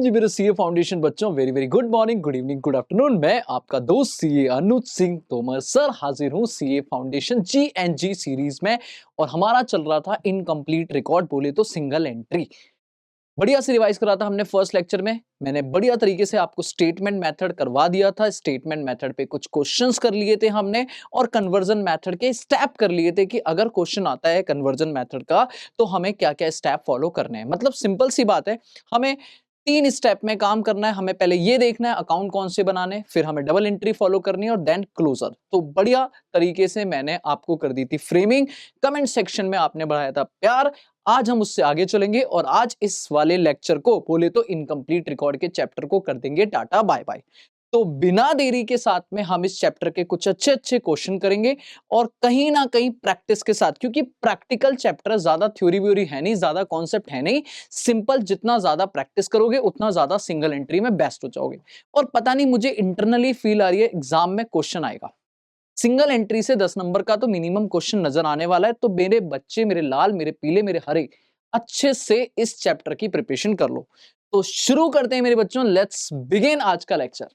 जी मेरे CA foundation बच्चों, very very good morning, good evening, good afternoon. मैं आपका दोस्त सीए अनुज सिंह तोमर सर हाजिर हूँ सीए फाउंडेशन जी सीरीज में। और हमारा चल रहा था इनकम्प्लीट रिकॉर्ड, बोले तो सिंगल एंट्री। बढ़िया से रिवाइज करा था हमने फर्स्ट लेक्चर में। मैंने बढ़िया तरीके से आपको स्टेटमेंट मेथड करवा दिया था। स्टेटमेंट मेथड पे कुछ क्वेश्चंस कर लिए थे हमने, और कन्वर्जन मेथड के स्टेप कर लिए थे कि अगर क्वेश्चन आता है कन्वर्जन मेथड का तो हमें क्या क्या स्टेप फॉलो करने हैं। मतलब सिंपल सी बात है, हमें 3 स्टेप में काम करना है। हमें पहले ये देखना है अकाउंट कौन से बनाने, फिर हमें डबल एंट्री फॉलो करनी है और देन क्लोजर। तो बढ़िया तरीके से मैंने आपको कर दी थी फ्रेमिंग। कमेंट सेक्शन में आपने बढ़ाया था प्यार। आज हम उससे आगे चलेंगे और आज इस वाले लेक्चर को बोले तो इनकम्प्लीट रिकॉर्ड के चैप्टर को कर देंगे टाटा बाय बाय। तो बिना देरी के साथ में हम इस चैप्टर के कुछ अच्छे अच्छे क्वेश्चन करेंगे, और कहीं ना कहीं प्रैक्टिस के साथ, क्योंकि प्रैक्टिकल चैप्टर ज्यादा थ्योरी व्योरी है नहीं, ज्यादा कॉन्सेप्ट है नहीं, सिंपल। जितना ज्यादा प्रैक्टिस करोगे उतना ज्यादा सिंगल एंट्री में बेस्ट हो जाओगे। और पता नहीं मुझे इंटरनली फील आ रही है एग्जाम में क्वेश्चन आएगा सिंगल एंट्री से 10 नंबर का, तो मिनिमम क्वेश्चन नजर आने वाला है। तो मेरे बच्चे, मेरे लाल, मेरे पीले, मेरे हरे, अच्छे से इस चैप्टर की प्रिपरेशन कर लो। तो शुरू करते हैं मेरे बच्चों, लेट्स बिगिन आज का लेक्चर।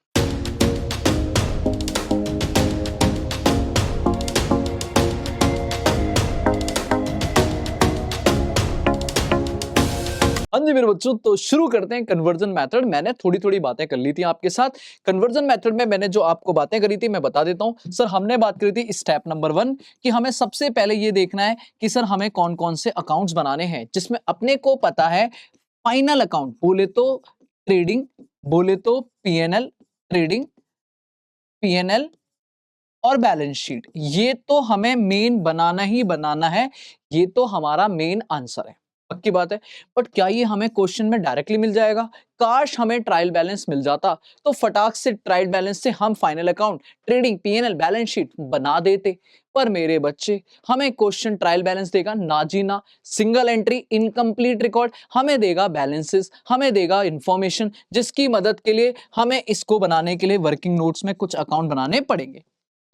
हाँ जी मेरे बच्चों, तो शुरू करते हैं कन्वर्जन मेथड। मैंने थोड़ी थोड़ी बातें कर ली थी आपके साथ। कन्वर्जन मेथड में मैंने जो आपको बातें करी थी मैं बता देता हूं। सर हमने बात करी थी स्टेप नंबर 1 कि हमें सबसे पहले ये देखना है कि सर हमें कौन कौन से अकाउंट्स बनाने हैं, जिसमें अपने को पता है फाइनल अकाउंट बोले तो ट्रेडिंग, बोले तो पीएनएल, ट्रेडिंग, पीएनएल और बैलेंस शीट। ये तो हमें मेन बनाना ही बनाना है। ये तो हमारा मेन आंसर है, पक्की बात है। बट क्या ये हमें क्वेश्चन में डायरेक्टली मिल जाएगा? काश हमें ट्रायल बैलेंस मिल जाता, तो फटाक से ट्रायल बैलेंस से हम final account, trading, PNL, balance sheet बना देते। पर मेरे बच्चे, हमें क्वेश्चन ट्रायल बैलेंस देगा ना जी ना, सिंगल एंट्री इनकम्प्लीट रिकॉर्ड। हमें देगा बैलेंसेस, हमें देगा इंफॉर्मेशन, जिसकी मदद के लिए हमें इसको बनाने के लिए वर्किंग नोट्स में कुछ अकाउंट बनाने पड़ेंगे।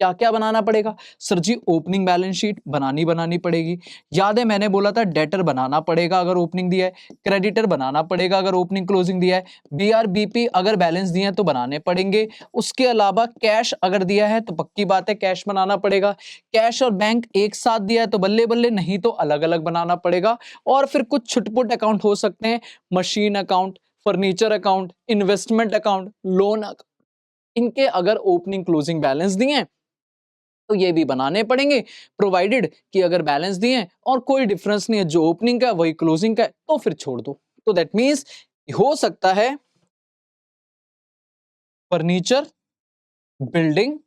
क्या क्या बनाना पड़ेगा? सर जी ओपनिंग बैलेंस शीट बनानी पड़ेगी। याद है मैंने बोला था डेटर बनाना पड़ेगा अगर ओपनिंग दिया है, क्रेडिटर बनाना पड़ेगा अगर ओपनिंग क्लोजिंग दिया है, बीआर बीपी अगर बैलेंस दिए हैं तो बनाने पड़ेंगे। उसके अलावा कैश अगर दिया है तो पक्की बात है कैश बनाना पड़ेगा। कैश और बैंक एक साथ दिया है तो बल्ले बल्ले, नहीं तो अलग अलग बनाना पड़ेगा। और फिर कुछ छुटपुट अकाउंट हो सकते हैं, machine account, furniture account, investment account, loan. इनके अगर ओपनिंग क्लोजिंग बैलेंस दिए हैं तो ये भी बनाने पड़ेंगे, प्रोवाइडेड कि अगर बैलेंस दिए हैं और कोई डिफरेंस नहीं है, जो ओपनिंग का वही क्लोजिंग का है, तो फिर छोड़ दो। तो दैट मींस हो सकता है फर्नीचर, बिल्डिंग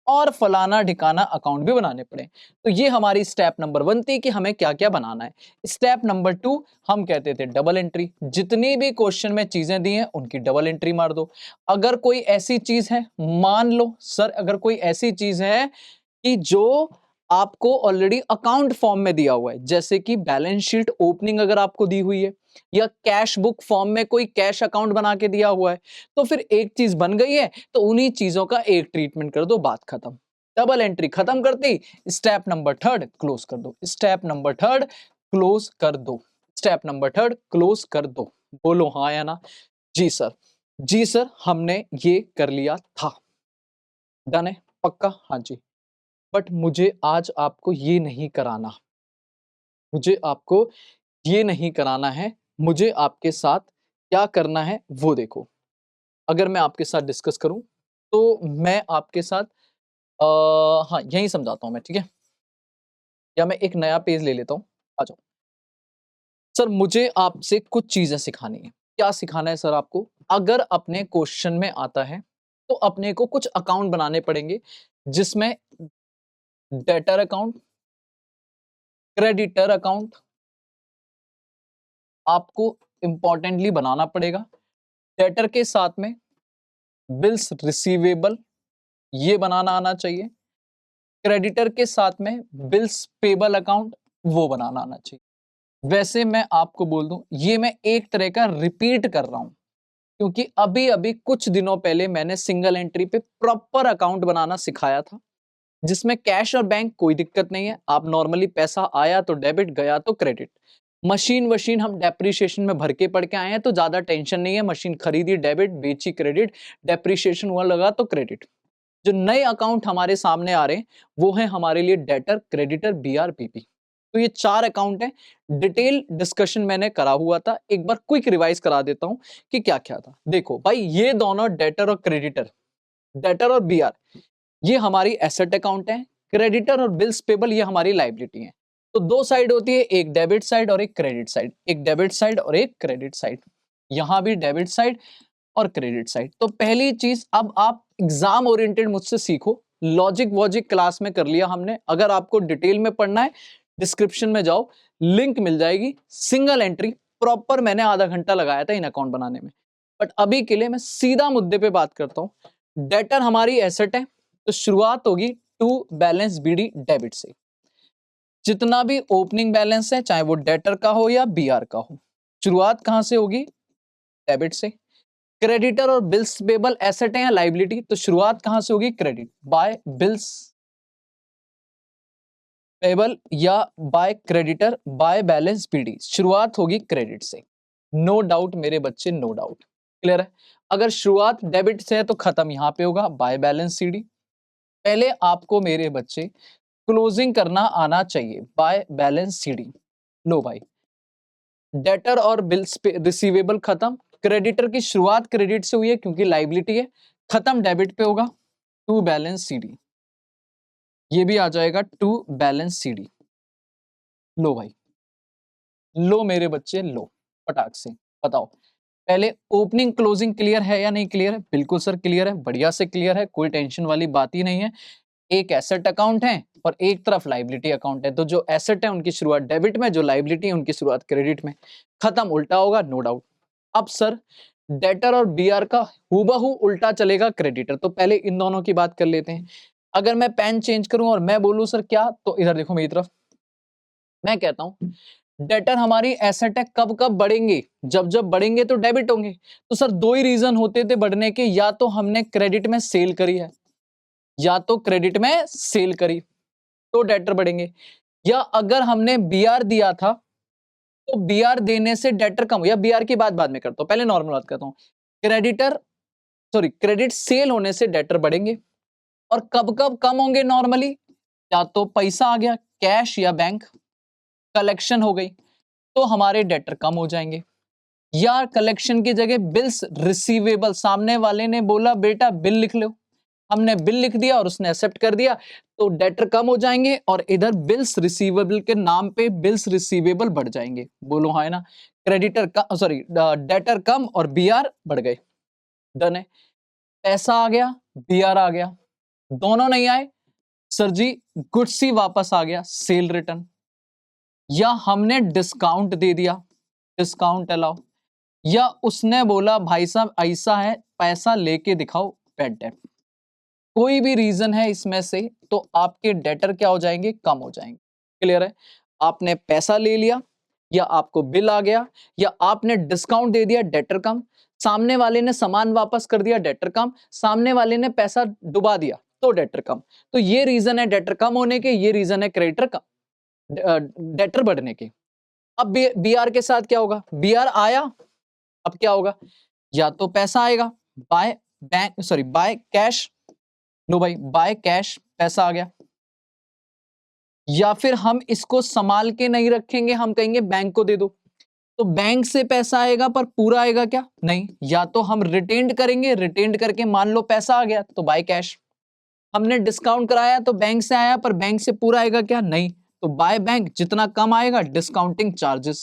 और फलाना ठिकाना अकाउंट भी बनाने पड़े। तो ये हमारी स्टेप नंबर 1 थी कि हमें क्या क्या बनाना है। स्टेप नंबर 2 हम कहते थे डबल एंट्री। जितनी भी क्वेश्चन में चीजें दी हैं उनकी डबल एंट्री मार दो। अगर कोई ऐसी चीज है, मान लो सर अगर कोई ऐसी चीज है कि जो आपको ऑलरेडी अकाउंट फॉर्म में दिया हुआ है, जैसे कि बैलेंस शीट ओपनिंग अगर आपको दी हुई है, या कैश बुक फॉर्म में कोई कैश अकाउंट बना के दिया हुआ है, तो फिर एक चीज बन गई है तो उन्हीं चीजों का एक ट्रीटमेंट कर दो, बात खत्म। डबल एंट्री खत्म करती, स्टेप नंबर 3 क्लोज कर दो। स्टेप नंबर 3 क्लोज कर दो। स्टेप नंबर 3 क्लोज कर दो। बोलो हाँ या ना? जी सर, जी सर, हमने ये कर लिया था। डन है? पक्का? हाँ जी। बट मुझे आज आपको ये नहीं कराना, मुझे आपको ये नहीं कराना है। मुझे आपके साथ क्या करना है वो देखो। अगर मैं आपके साथ डिस्कस करूं तो मैं आपके साथ हाँ यही समझाता हूं मैं, ठीक है? या मैं एक नया पेज ले लेता हूं। आ जाओ सर, मुझे आपसे कुछ चीजें सिखानी है। क्या सिखाना है सर आपको? अगर अपने क्वेश्चन में आता है तो अपने को कुछ अकाउंट बनाने पड़ेंगे, जिसमें डेटर अकाउंट, क्रेडिटर अकाउंट आपको इंपॉर्टेंटली बनाना पड़ेगा। डेटर के साथ में बिल्स रिसीवेबल ये बनाना आना चाहिए। क्रेडिटर के साथ में बिल्स पेबल अकाउंट वो बनाना आना चाहिए। वैसे मैं आपको बोल दूं, ये मैं एक तरह का रिपीट कर रहा हूं, क्योंकि अभी अभी कुछ दिनों पहले मैंने सिंगल एंट्री पे प्रॉपर अकाउंट बनाना सिखाया था, जिसमें कैश और बैंक कोई दिक्कत नहीं है। आप नॉर्मली पैसा आया तो डेबिट, गया तो क्रेडिट। मशीन वशीन हम डेप्रिसिएशन में भर के पढ़ के आए हैं, तो ज्यादा टेंशन नहीं है। मशीन खरीदी डेबिट, बेची क्रेडिट, डेप्रिसिएशन हुआ लगा तो क्रेडिट। जो नए अकाउंट हमारे सामने आ रहे हैं वो है हमारे लिए डेटर, क्रेडिटर, बीआरपीपी। तो ये 4 अकाउंट हैं। डिटेल डिस्कशन मैंने करा हुआ था, एक बार क्विक रिवाइज करा देता हूं कि क्या क्या था। देखो भाई, ये दोनों डेटर और क्रेडिटर, डेटर और बीआर, ये हमारी एसेट अकाउंट है। क्रेडिटर और बिल्स पेबल ये हमारी लाइबिलिटी है। तो दो साइड होती है, एक डेबिट साइड और एक क्रेडिट साइड, एक डेबिट साइड और एक क्रेडिट साइड। यहां भी डेबिट साइड और क्रेडिट साइड। तो पहली चीज, अब आप एग्जाम ओरिएंटेड मुझसे सीखो। लॉजिक वॉजिक क्लास में कर लिया हमने, अगर आपको डिटेल में पढ़ना है डिस्क्रिप्शन में जाओ, लिंक मिल जाएगी। सिंगल एंट्री प्रॉपर मैंने आधा घंटा लगाया था इन अकाउंट बनाने में। बट अभी के लिए मैं सीधा मुद्दे पे बात करता हूं। डेटर हमारी एसेट है, तो शुरुआत होगी टू बैलेंस बीडी डेबिट से। जितना भी ओपनिंग बैलेंस है, चाहे वो डेटर का हो या बीआर का हो, शुरुआत कहां से होगी? डेबिट से। क्रेडिटर और बिल्स पेबल एसेट है या लाइबिलिटी, तो शुरुआत कहां से होगी? क्रेडिट, बाय बिल्स पेबल या by creditor, by balance B D, शुरुआत होगी क्रेडिट से। नो डाउट मेरे बच्चे, नो डाउट, क्लियर है। अगर शुरुआत डेबिट से है तो खत्म यहां पे होगा बाय बैलेंस सीडी। पहले आपको मेरे बच्चे क्लोजिंग करना आना चाहिए, बाय बैलेंस सीडी। लो भाई, डेटर और बिल्स पे रिसीवेबल खत्म, क्रेडिटर की शुरुआत क्रेडिट से हुई है क्योंकि लाइबिलिटी है, खत्म डेबिट पे होगा, टू बैलेंस सीडी। ये भी आ जाएगा टू बैलेंस सीडी। लो भाई, लो मेरे बच्चे, लो फटाक से बताओ। पहले ओपनिंग क्लोजिंग क्लियर है या नहीं क्लियर है? बिल्कुल सर क्लियर है, बढ़िया से क्लियर है, कोई टेंशन वाली बात ही नहीं है। एक एसेट अकाउंट है और एक तरफ लाइबिलिटी अकाउंट है, तो जो एसेट है उनकी शुरुआत डेबिट में, जो लाइबिलिटी है उनकी शुरुआत क्रेडिट में। खत्म, उल्टा होगा, नो डाउट। अब सर डेटर और बीआर का हूबहू उल्टा चलेगा क्रेडिटर, तो पहले इन दोनों की बात कर लेते हैं। अगर मैं पेन चेंज करूं और मैं बोलूं सर क्या, तो इधर देखो मेरी तरफ, मैं कहता हूं डेटर हमारी एसेट है, कब कब बढ़ेंगे? जब जब बढ़ेंगे तो डेबिट होंगे। तो सर दो ही रीजन होते थे बढ़ने के, या तो हमने क्रेडिट में सेल करी है, या तो क्रेडिट में सेल करी तो डेटर बढ़ेंगे, या अगर हमने बीआर दिया था तो बीआर देने से डेटर कम हो। या बीआर की बात बाद में करता हूं, पहले नॉर्मल बात करता हूं। क्रेडिटर सॉरी क्रेडिट सेल होने से डेटर बढ़ेंगे। और कब कब कम होंगे नॉर्मली? या तो पैसा आ गया कैश या बैंक, कलेक्शन हो गई तो हमारे डेटर कम हो जाएंगे, या कलेक्शन की जगह बिल्स रिसीवेबल, सामने वाले ने बोला बेटा बिल लिख लो, हमने बिल लिख दिया और उसने एक्सेप्ट कर दिया, तो डेटर कम हो जाएंगे और इधर बिल्स रिसीवेबल के नाम पे बिल्स रिसीवेबल बढ़ जाएंगे। बोलो हाँ है ना। क्रेडिटर का सॉरी डेटर कम और बीआर बढ़ गए। डन है। पैसा आ गया, बीआर आ गया, दोनों नहीं आए सर जी, गुड्स ही वापस आ गया, सेल रिटर्न। या हमने डिस्काउंट दे दिया, डिस्काउंट अलाउ, या उसने बोला भाई साहब ऐसा है पैसा लेके दिखाओ, बैड डेट। कोई भी रीजन है इसमें से तो आपके डेटर क्या हो जाएंगे? कम हो जाएंगे। क्लियर है। आपने पैसा ले लिया, या आपको बिल आ गया, या आपने डिस्काउंट दे दिया, डेटर कम। सामने वाले ने सामान वापस कर दिया, डेटर कम। सामने वाले ने पैसा डुबा दिया तो डेटर कम। तो ये रीजन है डेटर कम होने के, ये रीजन है क्रेडिटर कम डेटर बढ़ने के। अब बीआर के साथ क्या होगा? बीआर आया, अब क्या होगा? या तो पैसा आएगा by bank sorry by cash, लो भाई बाय कैश पैसा आ गया, या फिर हम इसको संभाल के नहीं रखेंगे, हम कहेंगे बैंक को दे दो, तो बैंक से पैसा आएगा पर पूरा आएगा क्या? नहीं। या तो हम रिटेन्ड करेंगे, रिटेन्ड करके मान लो पैसा आ गया तो बाय कैश। हमने डिस्काउंट कराया तो बैंक से आया पर बैंक से पूरा आएगा क्या? नहीं। तो बाय बैंक, जितना कम आएगा डिस्काउंटिंग चार्जेस।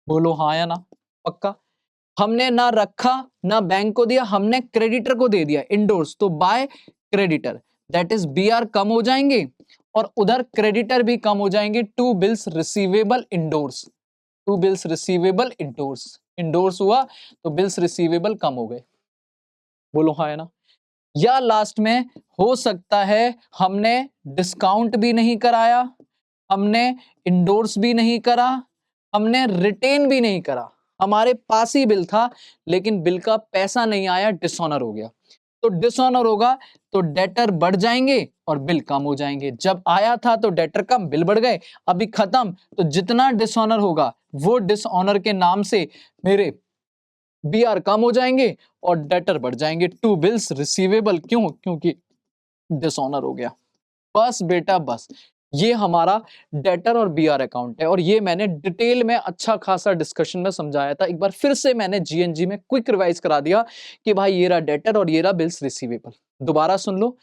बोलो हाँ या ना, पक्का। हमने ना रखा ना बैंक को दिया, हमने क्रेडिटर को दे दिया इंडोर्स, तो by creditor, that is BR कम हो जाएंगे और उधर क्रेडिटर भी कम हो जाएंगे। To bills receivable endorse, to bills receivable endorse, endorse हुआ तो बिल्स रिसीवेबल कम हो गए। बोलो हाँ है ना। या लास्ट में हो सकता है हमने डिस्काउंट भी नहीं कराया, हमने इंडोर्स भी नहीं करा, हमने रिटेन भी नहीं करा, हमारे पास ही बिल था लेकिन बिल का पैसा नहीं आया, डिसऑनर हो गया। तो डिसऑनर होगा तो डेटर बढ़ जाएंगे और बिल कम हो जाएंगे। जब आया था तो डेटर कम, बिल बढ़ गए, अभी खत्म, तो जितना डिसऑनर होगा वो डिसऑनर के नाम से मेरे बीआर कम हो जाएंगे और डेटर बढ़ जाएंगे। टू बिल्स रिसीवेबल, क्यों? क्योंकि डिसऑनर हो गया। बस बेटा बस, ये हमारा डेटर और बीआर अकाउंट है और ये मैंने डिटेल में अच्छा खासा डिस्कशन में समझाया था। एक बार फिर से मैंने जीएनजी में क्विक रिवाइज करा दिया कि भाई ये रहा डेटर और ये रहा बिल्स रिसीवेबल। दोबारा सुन लो,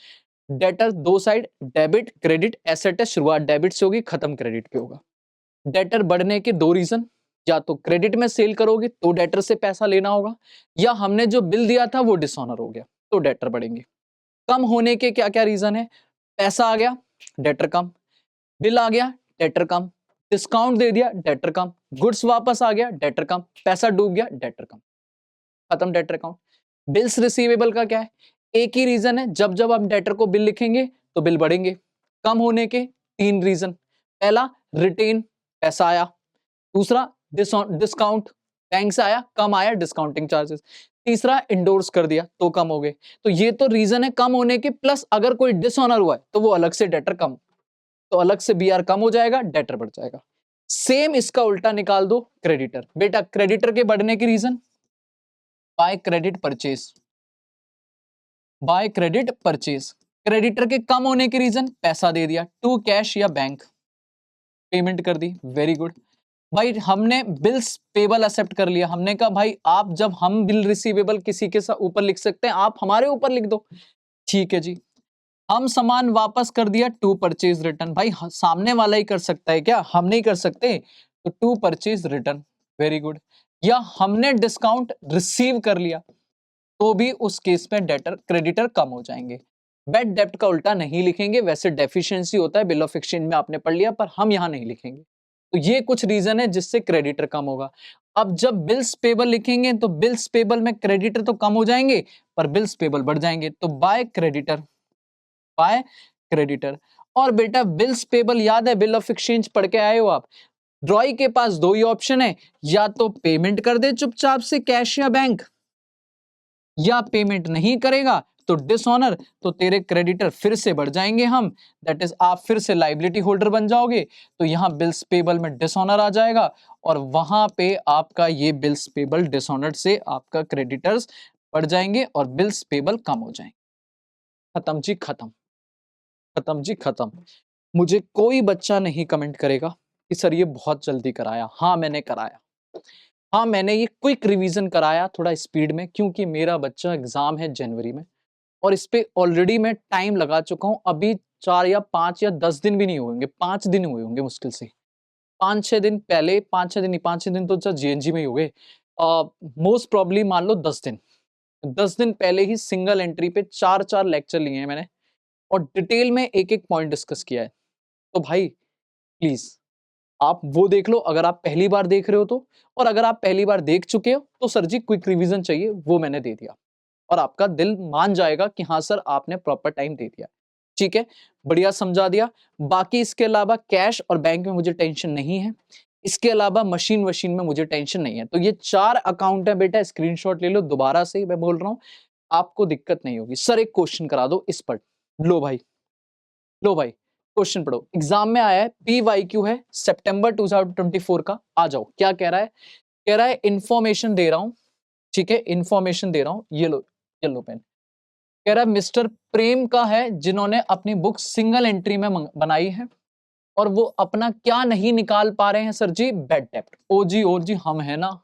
डेटर दो साइड, डेबिट क्रेडिट, एसेट है, शुरुआत डेबिट से होगी, खत्म क्रेडिट पे होगा। डेटर बढ़ने के दो रीजन, या तो क्रेडिट में सेल करोगे तो डेटर से पैसा लेना होगा, या हमने जो बिल दिया था वो डिसऑनर हो गया तो डेटर बढ़ेंगे। कम होने के क्या क्या रीजन है? पैसा आ गया, डेटर कम, बिल आ गया, डेटर कम, डिस्काउंट दे दिया, डेटर कम, गुड्स वापस आ गया, डेटर कम, पैसा डूब गया, डेटर कम, खत्म डेटर अकाउंट। बिल्स रिसीवेबल का क्या है? एक ही रीजन है, जब जब हम डेटर को बिल लिखेंगे तो बिल बढ़ेंगे। कम होने के तीन रीजन, पहला रिटेन, पैसा आया, दूसरा डिस्काउंट, बैंक से आया, कम आया डिस्काउंटिंग चार्जेस, तीसरा इंडोर्स कर दिया तो कम हो गए। तो ये तो रीजन है कम होने के, प्लस अगर कोई डिसऑनर हुआ है तो वो अलग से डेटर कम, तो अलग से बीआर कम हो जाएगा, डेटर बढ़ जाएगा। सेम इसका उल्टा निकाल दो, क्रेडिटर। बेटा क्रेडिटर के बढ़ने की reason, by credit purchase, by credit purchase. Creditor के कम होने की रीजन, पैसा दे दिया, टू कैश या बैंक, पेमेंट कर दी, वेरी गुड। भाई हमने बिल्स पेबल एक्सेप्ट कर लिया, हमने कहा भाई आप जब हम बिल रिसीवेबल किसी के साथ ऊपर लिख सकते हैं, आप हमारे ऊपर लिख दो, ठीक है जी। हम सामान वापस कर दिया, टू परचेज रिटर्न। भाई सामने वाला ही कर सकता है क्या, हम नहीं कर सकते? तो to purchase return, very good. या हमने डिस्काउंट रिसीव कर लिया तो भी उस केस में डेटर क्रेडिटर कम हो जाएंगे। बैड डेप्ट का उल्टा नहीं लिखेंगे, वैसे डेफिशिएंसी होता है, बिल ऑफ एक्सचेंज में आपने पढ़ लिया, पर हम यहां नहीं लिखेंगे। तो ये कुछ रीजन है जिससे क्रेडिटर कम होगा। अब जब बिल्स पेबल लिखेंगे तो बिल्स पेबल में क्रेडिटर तो कम हो जाएंगे पर बिल्स पेबल बढ़ जाएंगे, तो बाय क्रेडिटर, बाय क्रेडिटर। और बेटा बिल्स पेबल याद है, बिल ऑफ एक्सचेंज पढ़ के आए हो आप, ड्रॉई के पास दो ही ऑप्शन है, या तो पेमेंट कर दे चुपचाप से कैश या बैंक, या पेमेंट नहीं करेगा तो डिसऑनर, तो तेरे क्रेडिटर फिर से बढ़ जाएंगे हम, दैट इज आप फिर से लाइबिलिटी होल्डर बन जाओगे। तो यहां बिल्स पेबल में डिसऑनर आ जाएगा और वहां पे आपका ये बिल्स पेबल डिसऑनर्ड से आपका क्रेडिटर्स बढ़ जाएंगे और बिल्स पेबल कम हो जाएंगे। खत्म जी खत्म, खत्म जी खत्म। मुझे कोई बच्चा नहीं कमेंट करेगा कि सर ये बहुत जल्दी कराया। हाँ मैंने कराया, हाँ मैंने ये क्विक रिवीजन कराया थोड़ा स्पीड में, क्योंकि मेरा बच्चा एग्जाम है जनवरी में और इस पे ऑलरेडी मैं टाइम लगा चुका हूं। अभी 4 या 5 या 10 दिन भी नहीं हुए होंगे, 5 दिन हुए होंगे मुश्किल से, 5-6 दिन पहले, 5-6 दिन नहीं, 5-6 दिन तो जीएनजी में ही हो गए, मोस्ट प्रॉब्ली मान लो 10 दिन, 10 दिन पहले ही सिंगल एंट्री पे 4-4 लेक्चर लिए हैं मैंने और डिटेल में एक एक पॉइंट डिस्कस किया है। तो भाई प्लीज आप वो देख लो अगर आप पहली बार देख रहे हो तो, और अगर आप पहली बार देख चुके हो तो सर जी क्विक रिवीजन चाहिए, वो मैंने दे दिया और आपका दिल मान जाएगा कि हाँ सर आपने प्रॉपर टाइम दे दिया। ठीक है, बढ़िया समझा दिया। बाकी इसके अलावा कैश और बैंक में मुझे टेंशन नहीं है, इसके अलावा मशीन वशीन में मुझे टेंशन नहीं है। तो ये 4 अकाउंट है बेटा, स्क्रीनशॉट ले लो, दोबारा से मैं बोल रहा हूं, आपको दिक्कत नहीं होगी। सर एक क्वेश्चन करा दो इस पर, लो भाई, लो भाई क्वेश्चन पढ़ो, एग्जाम में आया है, पीवाईक्यू है सितंबर 2024 का। आ जाओ, क्या कह रहा है? कह रहा है इंफॉर्मेशन दे रहा हूं, ठीक है इंफॉर्मेशन दे रहा हूं, ये लो, ये लो पेन। कह रहा है मिस्टर प्रेम का है जिन्होंने अपनी बुक सिंगल एंट्री में बनाई है और वो अपना क्या नहीं निकाल पा रहे हैं सर जी? बेड डेप्ट। ओ जी हम है ना,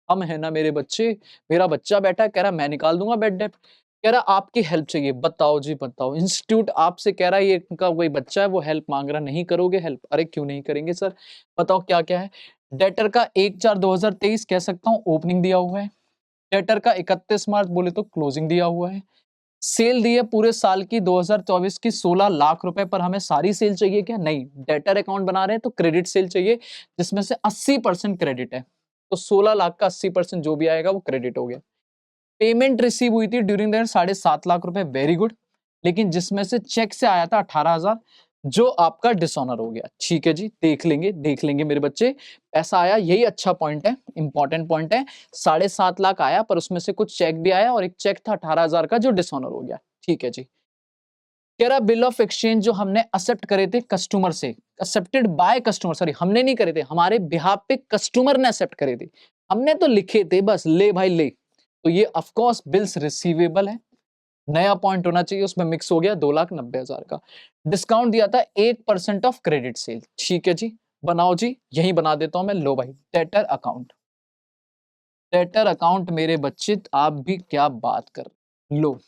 हम है ना मेरे बच्चे, मेरा बच्चा बैठा है, कह रहा मैं निकाल दूंगा बेड डेप्ट। कह रहा आपकी हेल्प चाहिए, बताओ जी बताओ। इंस्टीट्यूट आपसे कह रहा है ये इनका कोई बच्चा है वो हेल्प मांग रहा, नहीं करोगे हेल्प? अरे क्यों नहीं करेंगे सर, बताओ क्या क्या है। डेटर का 1/4/2023 कह सकता हूँ ओपनिंग दिया हुआ है, डेटर का 31 मार्च बोले तो क्लोजिंग दिया हुआ है, सेल दी है पूरे साल की 2024 की 16 लाख रुपए। पर हमें सारी सेल चाहिए क्या? नहीं, डेटर अकाउंट बना रहे हैं तो क्रेडिट सेल चाहिए जिसमें से 80% क्रेडिट है, तो 16 लाख का 80% जो भी आएगा वो क्रेडिट हो गया। पेमेंट रिसीव हुई थी ड्यूरिंग द 7.5 लाख रुपए, वेरी गुड, लेकिन जिसमें से चेक से आया था 18,000, जो आपका डिसऑनर हो गया। ठीक है जी, देख लेंगे मेरे बच्चे। पैसा आया, यही अच्छा पॉइंट है, इंपॉर्टेंट पॉइंट है। 7.5 लाख आया, पर उसमें से कुछ चेक भी आया और एक चेक था 18,000 का जो डिसऑनर हो गया। ठीक है जी। कह रहा बिल ऑफ एक्सचेंज जो हमने एक्सेप्ट करे थे कस्टमर से, एक्सेप्टेड बाय कस्टमर, सॉरी हमने नहीं करे थे, हमारे बिहाफ पे कस्टमर ने एक्सेप्ट करे थे, हमने तो लिखे थे बस, ले भाई ले। तो ये ऑफ कोर्स बिल्स रिसीवेबल है। नया पॉइंट होना चाहिए, उसमें मिक्स हो गया 2,90,000 का। डिस्काउंट दिया था 8% ऑफ क्रेडिट सेल। ठीक है जी, बनाओ जी, यही बना देता हूं मैं। लो भाई, डेटर अकाउंट, डेटर अकाउंट मेरे बच्चे, आप भी क्या बात कर, लो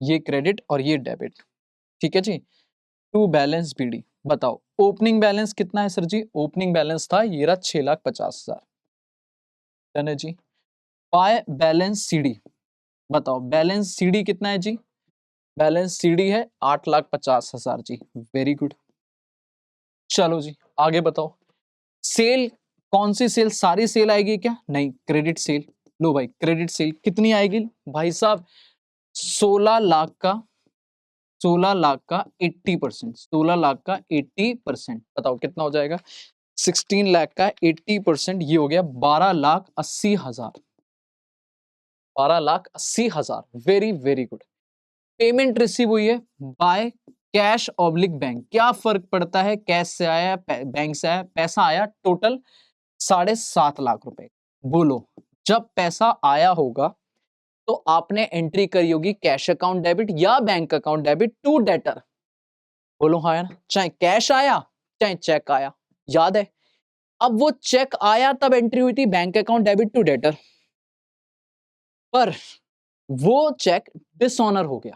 ये क्रेडिट और ये डेबिट। ठीक है जी। टू बैलेंस बीडी, बताओ ओपनिंग बैलेंस कितना है सर जी? ओपनिंग बैलेंस था ये रहा 6,50,000। डन है जी। बाय बैलेंस सीडी, बताओ बैलेंस सीडी कितना है जी? बैलेंस सीडी है 8,50,000 जी। Very good. चलो जी आगे बताओ। सेल, कौन सी सेल? सारी सेल आएगी क्या? नहीं, क्रेडिट सेल। लो भाई, क्रेडिट सेल कितनी आएगी भाई साहब? 16 लाख का, 16 लाख का 80%, 16 लाख का 80%, बताओ कितना हो जाएगा? 16 लाख का 80%, ये हो गया 12,80,000। 12,80,000। Very very good. Payment receive हुई है बाय कैश ऑब्लिक बैंक। क्या फर्क पड़ता है, कैश से आया बैंक से आया? पैसा आया टोटल 7.5 लाख रुपए। बोलो, जब पैसा आया होगा तो आपने एंट्री करी होगी कैश अकाउंट डेबिट या bank account debit to debtor. बोलो हाँ या ना? चाहे कैश आया चाहे चेक आया, याद है? अब वो चेक आया तब एंट्री हुई थी bank account debit to debtor, पर वो चेक डिसऑनर हो गया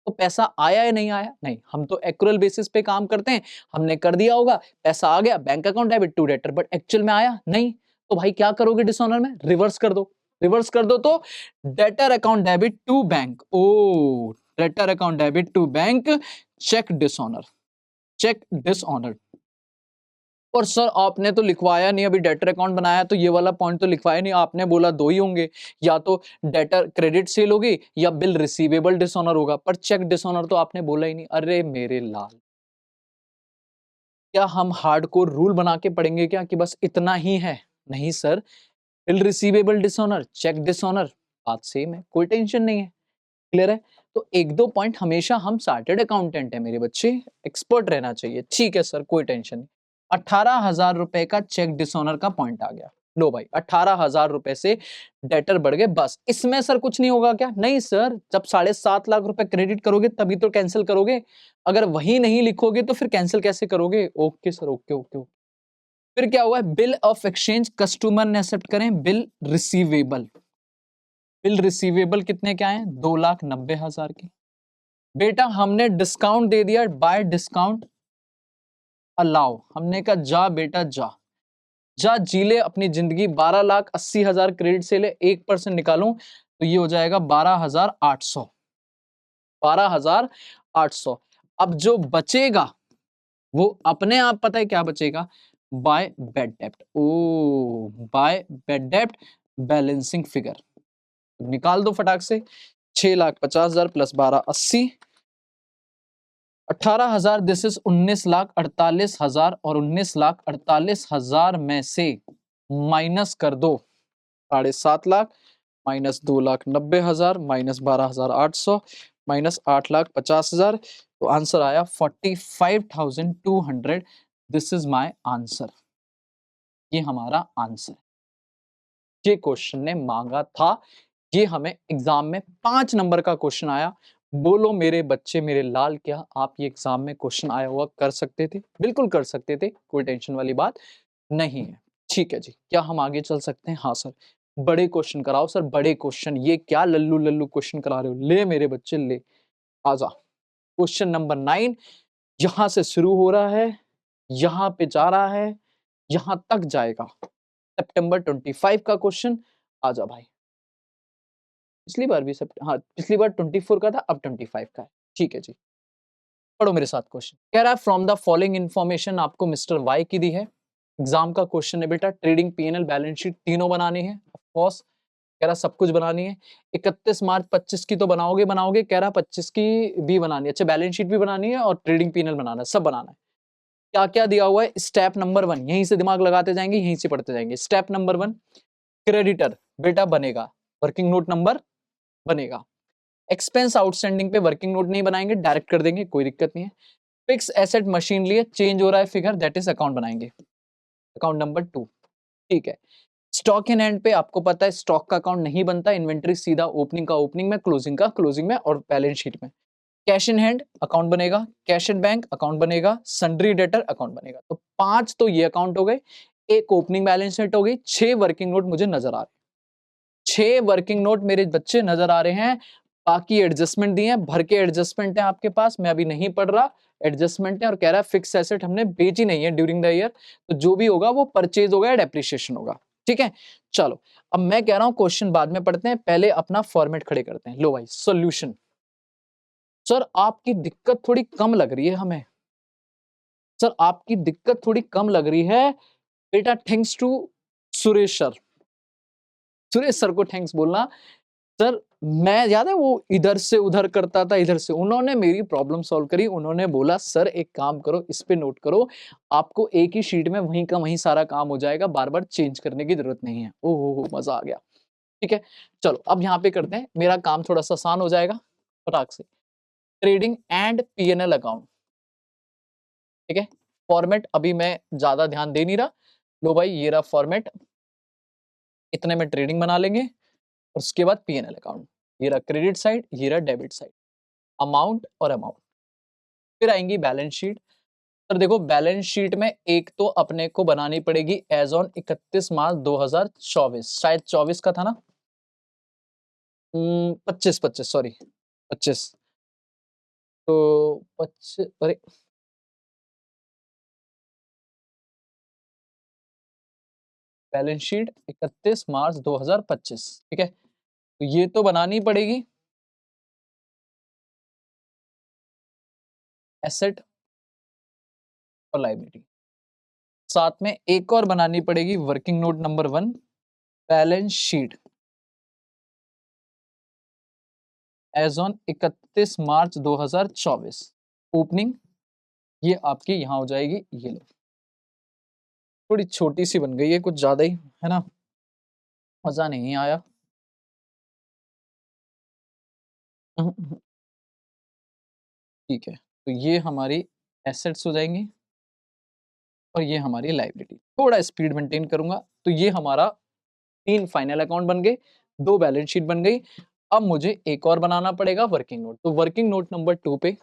तो पैसा आया या नहीं आया? नहीं, हम तो एक्रूअल बेसिस पे काम करते हैं, हमने कर दिया होगा, पैसा आ गया bank account debit to debtor, but actual में आया नहीं। तो भाई क्या करोगे डिसऑनर में? रिवर्स कर दो, रिवर्स कर दो तो debtor account debit to bank. ओ, debtor account debit to bank, cheque dishonour, cheque dishonour. और सर आपने तो लिखवाया नहीं, अभी डेटर अकाउंट बनाया तो ये वाला पॉइंट तो लिखवाया नहीं, आपने बोला दो ही होंगे, या तो डेटर क्रेडिट सेल होगी या बिल रिसीवेबल डिसऑनर होगा, पर चेक डिसऑनर तो आपने बोला ही नहीं। अरे मेरे लाल, क्या हम हार्डकोर रूल बना के पढ़ेंगे क्या कि बस इतना ही है? नहीं sir, bill receivable dishonour, cheque dishonour, बात सेम है, कोई टेंशन नहीं है। क्लियर है? तो एक दो पॉइंट हमेशा, हम चार्टर्ड अकाउंटेंट है मेरे बच्चे, एक्सपर्ट रहना चाहिए। ठीक है सर, कोई टेंशन नहीं। 18,000 रुपए का चेक डिसऑनर का पॉइंट आ गया। लो भाई, 18,000 रुपए से डेटर बढ़ गए, बस इसमें सर कुछ नहीं होगा क्या? नहीं सर, जब 7.5 लाख रुपए क्रेडिट करोगे तभी तो कैंसिल करोगे, अगर वही नहीं लिखोगे तो फिर कैंसिल कैसे करोगे? Okay sir, okay okay okay. फिर क्या हुआ? बिल ऑफ एक्सचेंज कस्टमर ने एक्सेप्ट करें, बिल रिसीवेबल, बिल रिसीवेबल कितने क्या है? 2,90,000 के। बेटा हमने डिस्काउंट दे दिया, बाय डिस्काउंट अलाउ, हमने कहा जा बेटा जा, जा जी ले अपनी जिंदगी। 12,80,000 क्रेडिट से ले, 1% निकालूं तो ये हो जाएगा 12,800, 12,800। अब जो बचेगा वो अपने आप, पता है क्या बचेगा? बाय बेड डेप्ट। ओ, बाय बेड डेप्ट बैलेंसिंग फिगर निकाल दो फटाक से। 6,50,000 प्लस 12,80, 18,000, दिस इज 19,48,000, और 19,48,000 में से माइनस कर दो 7.5 लाख, माइनस 2,90,000, माइनस 12,800, माइनस 8,50,000, तो आंसर आया 45,200। दिस इज माय आंसर, ये हमारा आंसर, ये क्वेश्चन ने मांगा था, ये हमें एग्जाम में 5 नंबर का क्वेश्चन आया। बोलो मेरे बच्चे मेरे लाल, क्या आप ये एग्जाम में क्वेश्चन आया हुआ कर सकते थे? बिल्कुल कर सकते थे, कोई टेंशन वाली बात नहीं है। ठीक है जी, क्या हम आगे चल सकते हैं? हाँ सर, बड़े क्वेश्चन कराओ सर, बड़े क्वेश्चन, ये क्या लल्लू लल्लू क्वेश्चन करा रहे हो? ले मेरे बच्चे ले, आजा। क्वेश्चन नंबर 9 यहां से शुरू हो रहा है, यहां पे जा रहा है, यहां तक जाएगा। सितंबर 25 का क्वेश्चन, आजा भाई। पिछली बार भी हाँ, पिछली बार 24 का था, अब 25 का है। ठीक है जी, पढ़ो मेरे साथ क्वेश्चन। कह रहा है फ्रॉम द फॉलोइंग इंफॉर्मेशन, आपको मिस्टर वाई की दी है, एग्जाम का क्वेश्चन है बेटा। ट्रेडिंग, पीएनएल, बैलेंस शीट तीनों बनानी है ऑफ कोर्स। कह रहा सब कुछ बनानी है। 31 मार्च 25 की तो बनाओगे, कह रहा 25 की भी बनानी है। अच्छा, बैलेंस शीट भी बनानी है और ट्रेडिंग पीनल बनाना है, सब बनाना है। क्या क्या दिया हुआ है? स्टेप नंबर 1, यहीं से दिमाग लगाते जाएंगे, यहीं से पढ़ते जाएंगे। स्टेप नंबर 1, क्रेडिटर बेटा बनेगा, वर्किंग नोट नंबर बनेगा। एक्सपेंस आउटस्टैंडिंग पे वर्किंग नोट नहीं बनाएंगे, डायरेक्ट कर देंगे, कोई दिक्कत नहीं है। फिक्स एसेट मशीन लिए, चेंज हो रहा है फिगर, दैट इज अकाउंट बनाएंगे, अकाउंट नंबर 2। ठीक है। स्टॉक इन हैंड पे आपको पता है स्टॉक का अकाउंट नहीं बनता, इन्वेंट्री सीधा ओपनिंग का ओपनिंग में, क्लोजिंग का क्लोजिंग में और बैलेंस शीट में। कैश इन हैंड अकाउंट बनेगा, कैश इन बैंक अकाउंट बनेगा, सन्ड्री डेटर अकाउंट बनेगा। तो 5 तो ये अकाउंट हो गए, एक ओपनिंग बैलेंस शीट हो गई, 6 वर्किंग नोट मुझे नजर आ रहे हैं। 6 वर्किंग नोट मेरे बच्चे नजर आ रहे हैं। बाकी एडजस्टमेंट दिए हैं, भर के एडजस्टमेंट है आपके पास, मैं अभी नहीं पढ़ रहा, एडजस्टमेंट है। और कह रहा है फिक्स एसेट हमने बेची नहीं है ड्यूरिंग द ईयर, तो जो भी होगा वो परचेज होगा या डेप्रिसिएशन होगा। ठीक है, चलो अब मैं कह रहा हूं क्वेश्चन बाद में पढ़ते हैं, पहले अपना फॉर्मेट खड़े करते हैं। लो भाई सॉल्यूशन। सर आपकी दिक्कत थोड़ी कम लग रही है हमें, सर आपकी दिक्कत थोड़ी कम लग रही है बेटा, thanks to Suresh sir. Suresh sir को थैंक्स बोलना। सर मैं याद है वो इधर से उधर करता था, इधर से, उन्होंने मेरी प्रॉब्लम सॉल्व करी। उन्होंने बोला सर एक काम करो, इस पे नोट करो, आपको एक ही शीट में वहीं का वहीं सारा काम हो जाएगा, बार बार चेंज करने की जरूरत नहीं है। ओहो हो, मजा आ गया। ठीक है, चलो अब यहाँ पे करते हैं, मेरा काम थोड़ा सा आसान हो जाएगा फटाक से। Trading and PNL account. ठीक है, फॉर्मेट अभी मैं ज्यादा ध्यान दे नहीं रहा। लो भाई ये रहा फॉर्मेट, इतने में ट्रेडिंग बना लेंगे और उसके बाद पीएनएल अकाउंट। ये रहा क्रेडिट साइड, ये रहा डेबिट साइड, अमाउंट और अमाउंट। फिर आएंगी बैलेंस शीट। सर देखो बैलेंस शीट में एक तो अपने को बनानी पड़ेगी एज ऑन 31 मार्च 2024, शायद 24 का था ना, 25 सॉरी 25। तो 25, अरे बैलेंस शीट 31 मार्च 2025। ठीक है, तो ये तो बनानी पड़ेगी, एसेट और लायबिलिटी। साथ में एक और बनानी पड़ेगी working note number 1, balance sheet as on 31 March 2024, opening ये आपकी यहां हो जाएगी। ये लो, थोड़ी छोटी सी बन गई है, कुछ ज्यादा ही है ना, मजा नहीं आया। ठीक है, तो ये हमारी एसेट्स हो जाएंगी और ये हमारी लाइबिलिटी। थोड़ा स्पीड मेंटेन करूंगा। तो ये हमारा 3 फाइनल अकाउंट बन गए, 2 बैलेंस शीट बन गई। अब मुझे एक और बनाना पड़ेगा वर्किंग नोट। तो वर्किंग नोट नंबर 2 पे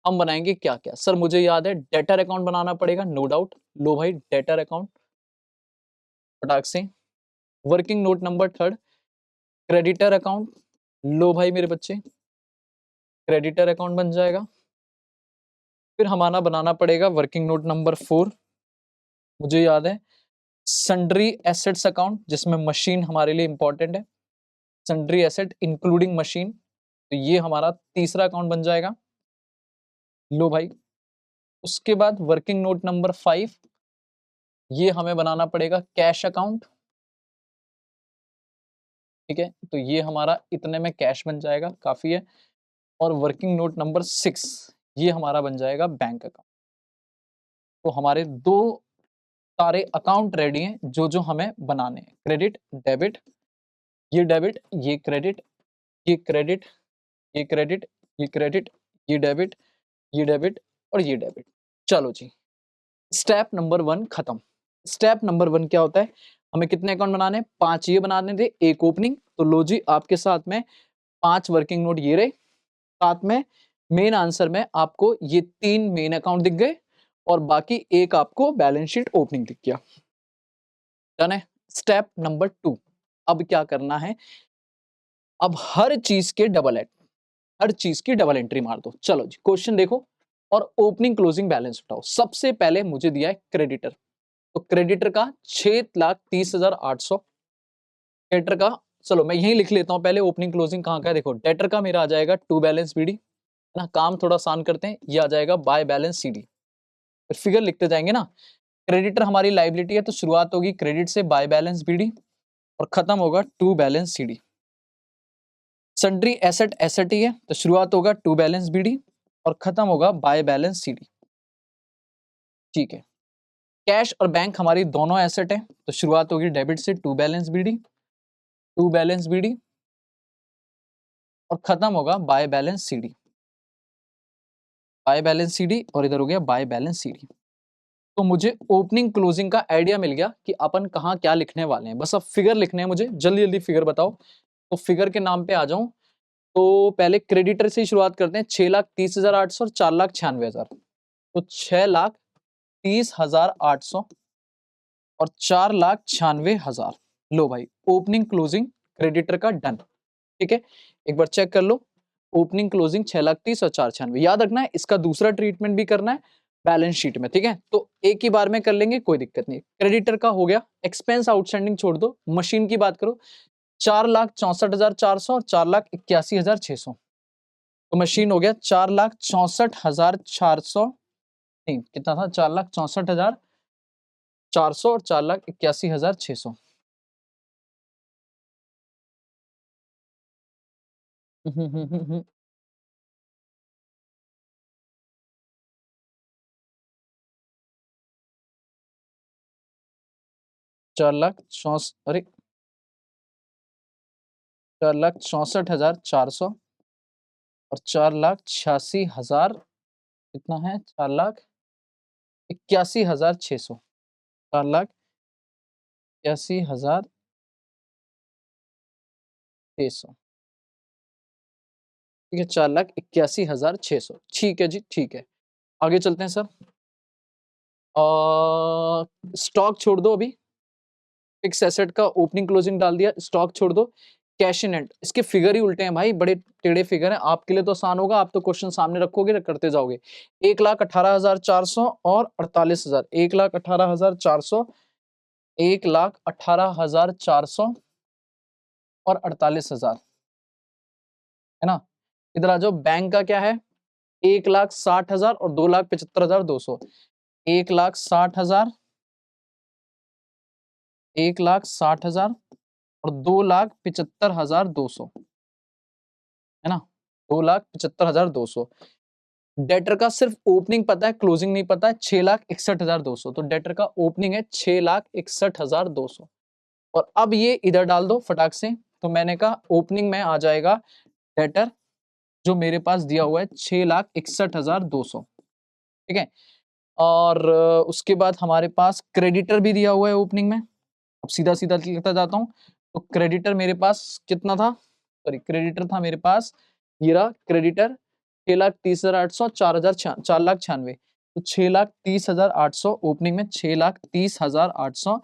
हम बनाएंगे क्या क्या? सर मुझे याद है डेटर अकाउंट बनाना पड़ेगा, नो डाउट। लो भाई डेटर अकाउंट फटाक से। Working note number 3, creditor account. लो भाई मेरे बच्चे, क्रेडिटर अकाउंट बन जाएगा। फिर हमारा बनाना पड़ेगा वर्किंग नोट नंबर 4, मुझे याद है सन्ड्री एसेट्स अकाउंट, जिसमें मशीन हमारे लिए इंपॉर्टेंट है, सन्ड्री एसेट इंक्लूडिंग मशीन। तो ये हमारा तीसरा अकाउंट बन जाएगा। लो भाई, उसके बाद वर्किंग नोट नंबर 5, ये हमें बनाना पड़ेगा कैश अकाउंट। ठीक है, तो ये हमारा इतने में कैश बन जाएगा, काफी है। और वर्किंग नोट नंबर 6, ये हमारा बन जाएगा बैंक अकाउंट। तो हमारे 2 सारे अकाउंट रेडी हैं जो जो हमें बनाने हैं, क्रेडिट डेबिट, ये डेबिट ये क्रेडिट, ये क्रेडिट ये क्रेडिट, ये क्रेडिट ये डेबिट, ये डेबिट और ये डेबिट। चलो जी, स्टेप नंबर 1 खत्म। स्टेप नंबर 1 क्या होता है? हमें कितने अकाउंट बनाने हैं? 5 ये बनाने थे, एक ओपनिंग। तो लो जी आपके साथ में 5 वर्किंग नोट ये रहे, साथ में मेन आंसर में आपको ये 3 मेन अकाउंट दिख गए और बाकी एक आपको बैलेंस शीट ओपनिंग दिख गया। डन है। स्टेप नंबर 2, अब क्या करना है? अब हर चीज के डबल एंट्री, हर चीज की डबल एंट्री मार दो। चलो जी क्वेश्चन देखो और ओपनिंग क्लोजिंग बैलेंस उठाओ। सबसे पहले मुझे दिया है क्रेडिटर, तो क्रेडिटर का 6,30,800, डेटर का, चलो मैं यही लिख लेता हूं पहले, ओपनिंग क्लोजिंग कहाँ का है देखो। डेटर का मेरा आ जाएगा टू बैलेंस बीडी, है ना, काम थोड़ा आसान करते हैं, ये आ जाएगा बाय बैलेंस सीडी, फिर फिगर लिखते जाएंगे ना। क्रेडिटर हमारी लाइबिलिटी है तो शुरुआत होगी क्रेडिट से, बाय बैलेंस बीडी। और खत्म होगा to balance C D. Sundry asset asset ही है, तो शुरुआत होगा टू बैलेंस बी डी और खत्म होगा बाय बैलेंस सी डी। ठीक है, कैश और बैंक हमारी दोनों एसेट है, तो शुरुआत होगी डेबिट से to balance B D, to balance B D और खत्म होगा by balance C D, by balance C D और इधर हो गया बाय बैलेंस सी डी। तो मुझे ओपनिंग क्लोजिंग का आइडिया मिल गया कि अपन कहाँ क्या लिखने वाले हैं। बस अब फिगर लिखने हैं मुझे, जल्दी जल्दी फिगर बताओ। तो फिगर के नाम पे आ जाऊं, तो पहले क्रेडिटर से ही शुरुआत करते हैं। 6,30,800 और 4,96,000, तो 6,30,800 और 4,96,000। लो भाई, ओपनिंग क्लोजिंग क्रेडिटर का डन। ठीक है, एक बार चेक कर लो, ओपनिंग क्लोजिंग 6,30,000 और 4,96,000। याद रखना है इसका दूसरा ट्रीटमेंट भी करना है बैलेंस शीट में। ठीक है, तो एक ही बार में कर लेंगे, कोई दिक्कत नहीं। क्रेडिटर का हो गया, एक्सपेंस आउटस्टैंडिंग छोड़ दो, मशीन की बात करो। 4,64,400 और 4,81,600, तो मशीन हो गया 4,64,400, नहीं कितना था, 4,64,400 और 4,81,600। 4,64,, अरे 4,64,400 और 4,86,000, कितना है, 4,81,600, 4,81,600। ठीक है, 4,81,600। ठीक है जी, ठीक है, आगे चलते हैं सर। स्टॉक छोड़ दो, अभी फिक्स एसेट का ओपनिंग क्लोजिंग डाल दिया, स्टॉक छोड़ दो। कैश इन एंड, इसके फिगर ही उल्टे हैं भाई, बड़े टेढ़े फिगर हैं। आपके लिए तो आसान होगा, आप तो क्वेश्चन सामने रखोगे, करते जाओगे। 1,18,400 और 48,000, 1,18,400, 1,18,400 और 48,000, है ना। इधर आ जाओ, बैंक का क्या है, 1,60,000 और 2,75,200, 1,60,000, 1,60,000 और 2,75,200, है ना, 2,75,200। डेटर का सिर्फ ओपनिंग पता है, क्लोजिंग नहीं पता है, 6,61,200। तो डेटर का ओपनिंग है 6,61,200 और अब ये इधर डाल दो फटाक से। तो मैंने कहा ओपनिंग में आ जाएगा डेटर जो मेरे पास दिया हुआ है 6,61,200। ठीक है, और उसके बाद हमारे पास क्रेडिटर भी दिया हुआ है ओपनिंग में। अब सीधा सीधा लिखता जाता हूँ, तो क्रेडिटर मेरे पास कितना था, सॉरी क्रेडिटर था मेरे पास, ये रहा क्रेडिटर 6,30,800, 4,96,000, तो 6,30,800 ओपनिंग में, 6,30,800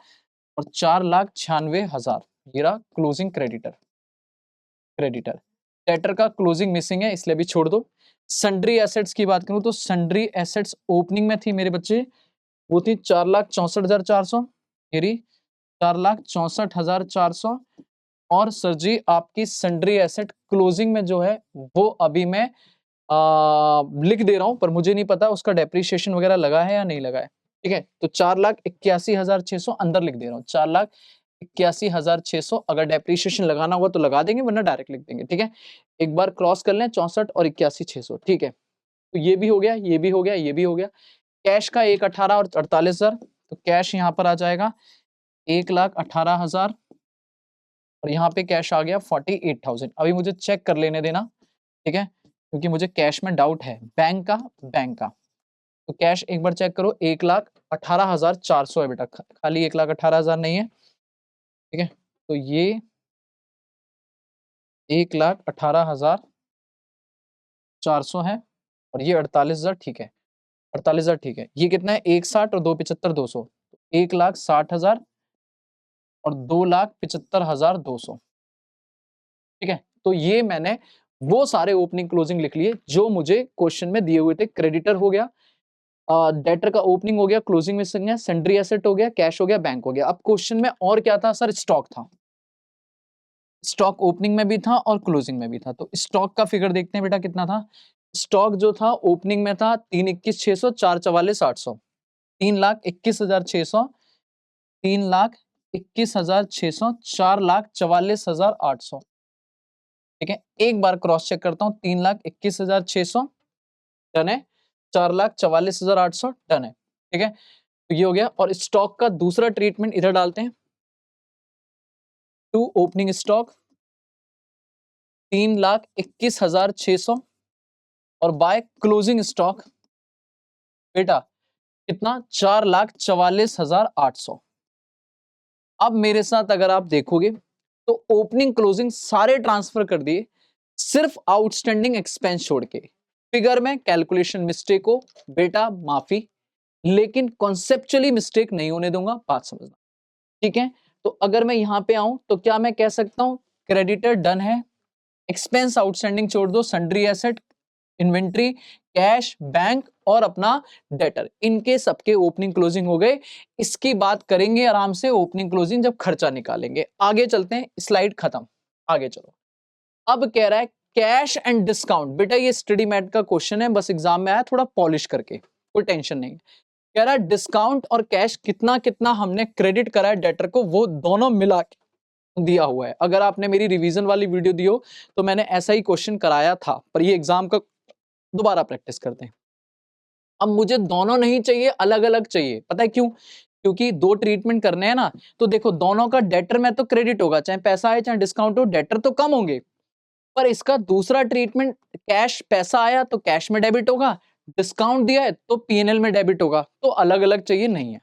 और 4,96,000, ये रहा क्लोजिंग क्रेडिटर। क्रेडिटर डेटर का क्लोजिंग मिसिंग है, इसलिए भी छोड़ दो। सन्ड्री एसेट्स की बात करूं, तो सन्ड्री एसेट्स ओपनिंग में थी मेरे बच्चे, वो थी 4,64,400, ये 4,64,400। और सर जी आपकी सन्ड्री एसेट क्लोजिंग में जो है वो अभी मैं लिख दे रहा हूं, पर मुझे नहीं पता उसका डेप्रिसिएशन वगैरह लगा है या नहीं लगा है। ठीक है, तो 4,81,600 अंदर लिख दे रहा हूँ, 4,81,600। अगर डेप्रिसिएशन लगाना होगा तो लगा देंगे, वरना डायरेक्ट लिख देंगे। ठीक है, एक बार क्रॉस कर लें 64 और 81,600। ठीक है, तो ये भी हो गया, ये भी हो गया, ये भी हो गया। कैश का 1,18,000 और 48,000, तो कैश यहाँ पर आ जाएगा 1,18,000 और यहाँ पे कैश आ गया 48,000। अभी मुझे चेक कर लेने देना, ठीक है, क्योंकि मुझे कैश में डाउट है। बैंक का तो कैश एक बार चेक करो, 1,18,400 है बेटा, खाली 1,18,000 नहीं है। ठीक है, तो ये 1,18,400 है और ये 48,000। ठीक है, 48,000 ठीक है। ये कितना है, 1,60 और 2,75,200, 1,60,000 और 2,75,200। ठीक है, तो ये मैंने वो सारे ओपनिंग क्लोजिंग लिख लिए जो मुझे क्वेश्चन में दिए हुए थे। क्रेडिटर हो गया, डेटर का ओपनिंग हो गया, क्लोजिंग में सन्ड्री एसेट हो गया, कैश हो गया, बैंक हो गया। अब क्वेश्चन में और क्या था सर, स्टॉक था। स्टॉक ओपनिंग में भी था और क्लोजिंग में भी था। तो स्टॉक का फिगर देखते हैं बेटा कितना था। स्टॉक जो था ओपनिंग में था 3,21,600, 4,44,800, 3,21,600, 21,600, 4,44,800। ठीक है, एक बार क्रॉस चेक करता हूँ, 3,21,600 डन है, 4,44,800 डन है। ठीक है, तो ये हो गया। और स्टॉक का दूसरा ट्रीटमेंट इधर डालते हैं, टू ओपनिंग स्टॉक 3,21,600 और बाय क्लोजिंग स्टॉक बेटा कितना, 4,44,800। अब मेरे साथ अगर आप देखोगे तो ओपनिंग क्लोजिंग सारे ट्रांसफर कर दिए, सिर्फ आउटस्टैंडिंग एक्सपेंस छोड़ के। फिगर में कैलकुलेशन मिस्टेक हो बेटा माफी, लेकिन कॉन्सेप्चुअली मिस्टेक नहीं होने दूंगा, बात समझना। ठीक है, तो अगर मैं यहां पे आऊं तो क्या मैं कह सकता हूं क्रेडिटर डन है, एक्सपेंस आउटस्टैंडिंग छोड़ दो, sundry asset, inventory, cash, bank और अपना डेटर, इनके सबके ओपनिंग क्लोजिंग हो गए। इसकी बात करेंगे आराम से ओपनिंग क्लोजिंग जब खर्चा निकालेंगे। आगे चलते हैं, स्लाइड खत्म, आगे चलो। अब कह रहा है कैश एंड डिस्काउंट। बेटा ये स्टडी मैट का क्वेश्चन है, बस एग्जाम में आया थोड़ा पॉलिश करके, कोई टेंशन नहीं। कह रहा है डिस्काउंट और कैश कितना कितना हमने क्रेडिट करा है डेटर को, वो दोनों मिला के दिया हुआ है। अगर आपने मेरी रिवीजन वाली वीडियो दी हो तो मैंने ऐसा ही क्वेश्चन कराया था, पर ये एग्जाम का दोबारा प्रैक्टिस करते हैं। अब मुझे दोनों नहीं चाहिए, अलग अलग चाहिए। पता है क्यों? क्योंकि दो ट्रीटमेंट करने हैं ना, तो देखो दोनों का डेटर में तो क्रेडिट होगा, चाहे पैसा आए चाहे डिस्काउंट हो, डेटर तो कम होंगे। पर इसका दूसरा ट्रीटमेंट कैश, पैसा आया तो कैश में डेबिट होगा, डिस्काउंट दिया है तो पीएनएल में डेबिट होगा। तो अलग अलग चाहिए, नहीं है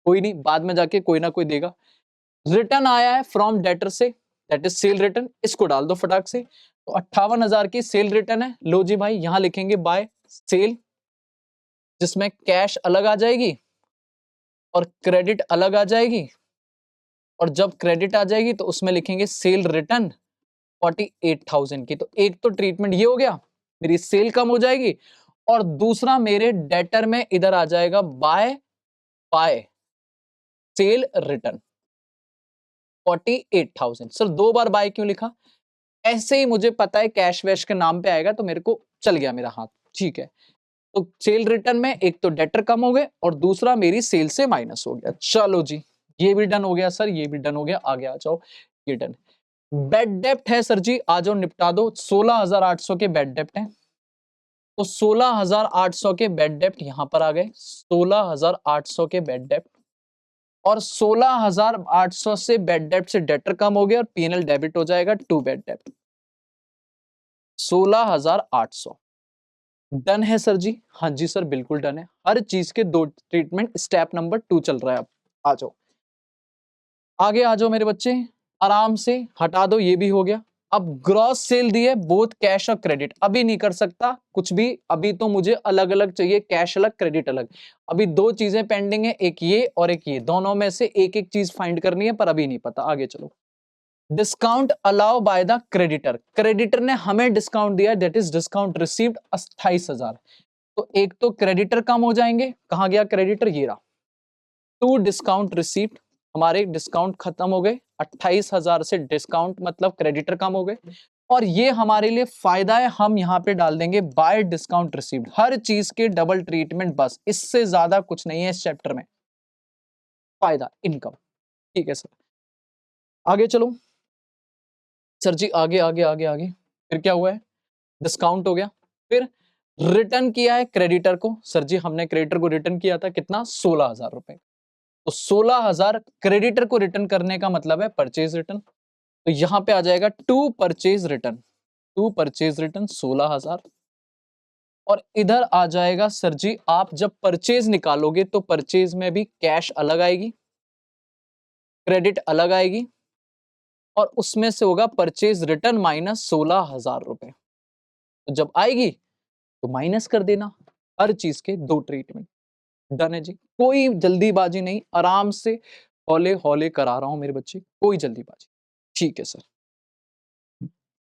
कोई नहीं, बाद में जाके कोई ना कोई देगा। रिटर्न आया है फ्रॉम डेटर से, दैट इज सेल रिटर्न, इसको डाल दो फटाक से। तो 58,000 की सेल रिटर्न है। लो जी भाई, यहां लिखेंगे बाय सेल, जिसमें कैश अलग आ जाएगी और क्रेडिट अलग आ जाएगी। और जब क्रेडिट आ जाएगी तो उसमें लिखेंगे सेल रिटर्न 48,000 की। तो एक तो ट्रीटमेंट ये हो गया, मेरी सेल कम हो जाएगी, और दूसरा मेरे डेटर में इधर आ जाएगा by by sale return 48,000। Sir दो बार बाय क्यों लिखा? ऐसे ही मुझे पता है कैश वैश के नाम पे आएगा तो मेरे को चल गया मेरा हाथ। ठीक है, तो सेल रिटर्न में एक तो डेटर कम हो गए और दूसरा मेरी सेल से माइनस हो गया। चलो जी, ये भी डन हो गया सर, ये भी डन हो गया। आगे आ जाओ, ये डन। बेड डेप्ट है सर जी, आ जाओ निपटा दो। 16,800 के बेड डेप्ट हैं, तो 16,800 के बेड डेप्ट यहां पर आ गए, 16,800 के बेड डेप्ट। और 16,800 से बेड डेप्ट से डेटर कम हो गया और पीएनएल डेबिट हो जाएगा टू बेड डेप्ट 16,800। डन है सर जी? हाँ जी सर बिल्कुल डन है। हर चीज के दो ट्रीटमेंट, स्टेप नंबर 2 चल रहा है। अब आ जाओ, आगे आ जाओ मेरे बच्चे, आराम से हटा दो, ये भी हो गया। अब ग्रॉस सेल दी है, बोथ कैश और क्रेडिट। अभी नहीं कर सकता कुछ भी, अभी तो मुझे अलग अलग चाहिए, कैश अलग क्रेडिट अलग। अभी दो चीजें पेंडिंग है, एक ये और एक ये, दोनों में से एक एक चीज फाइंड करनी है, पर अभी नहीं पता। आगे चलो। Discount allow by the creditor, creditor ने हमें डिस्काउंट दिया, दैट इज डिस्काउंट रिसीव्ड 28,000। तो एक तो क्रेडिटर कम हो जाएंगे, कहां गया क्रेडिटर, ये रहा। टू डिस्काउंट रिसीव्ड, हमारे डिस्काउंट खत्म हो गए, 28,000 से डिस्काउंट मतलब क्रेडिटर कम हो गए। और ये हमारे लिए फायदा है, हम यहां पे डाल देंगे बाय डिस्काउंट रिसीव्ड। हर चीज के डबल ट्रीटमेंट, बस इससे ज्यादा कुछ नहीं है इस चैप्टर में। फायदा इनकम, ठीक है सर। आगे चलो सर जी, आगे आगे आगे आगे। फिर क्या हुआ है, डिस्काउंट हो गया, फिर रिटर्न किया है क्रेडिटर को। सर जी हमने क्रेडिटर को रिटर्न किया था कितना, 16,000 रुपए। तो 16,000 क्रेडिटर को रिटर्न करने का मतलब है परचेज रिटर्न। तो यहां पे आ जाएगा to purchase return, to purchase return 16,000। और इधर आ जाएगा सर जी, आप जब परचेज निकालोगे तो परचेज में भी कैश अलग आएगी, क्रेडिट अलग आएगी, और उसमें से होगा परचेज रिटर्न माइनस 16,000 रुपए। तो जब आएगी तो माइनस कर देना। हर चीज के दो ट्रीटमेंट। डन है जी, कोई जल्दीबाजी नहीं, आराम से हौले हौले करा रहा हूं मेरे बच्चे, कोई जल्दीबाजी। ठीक है सर,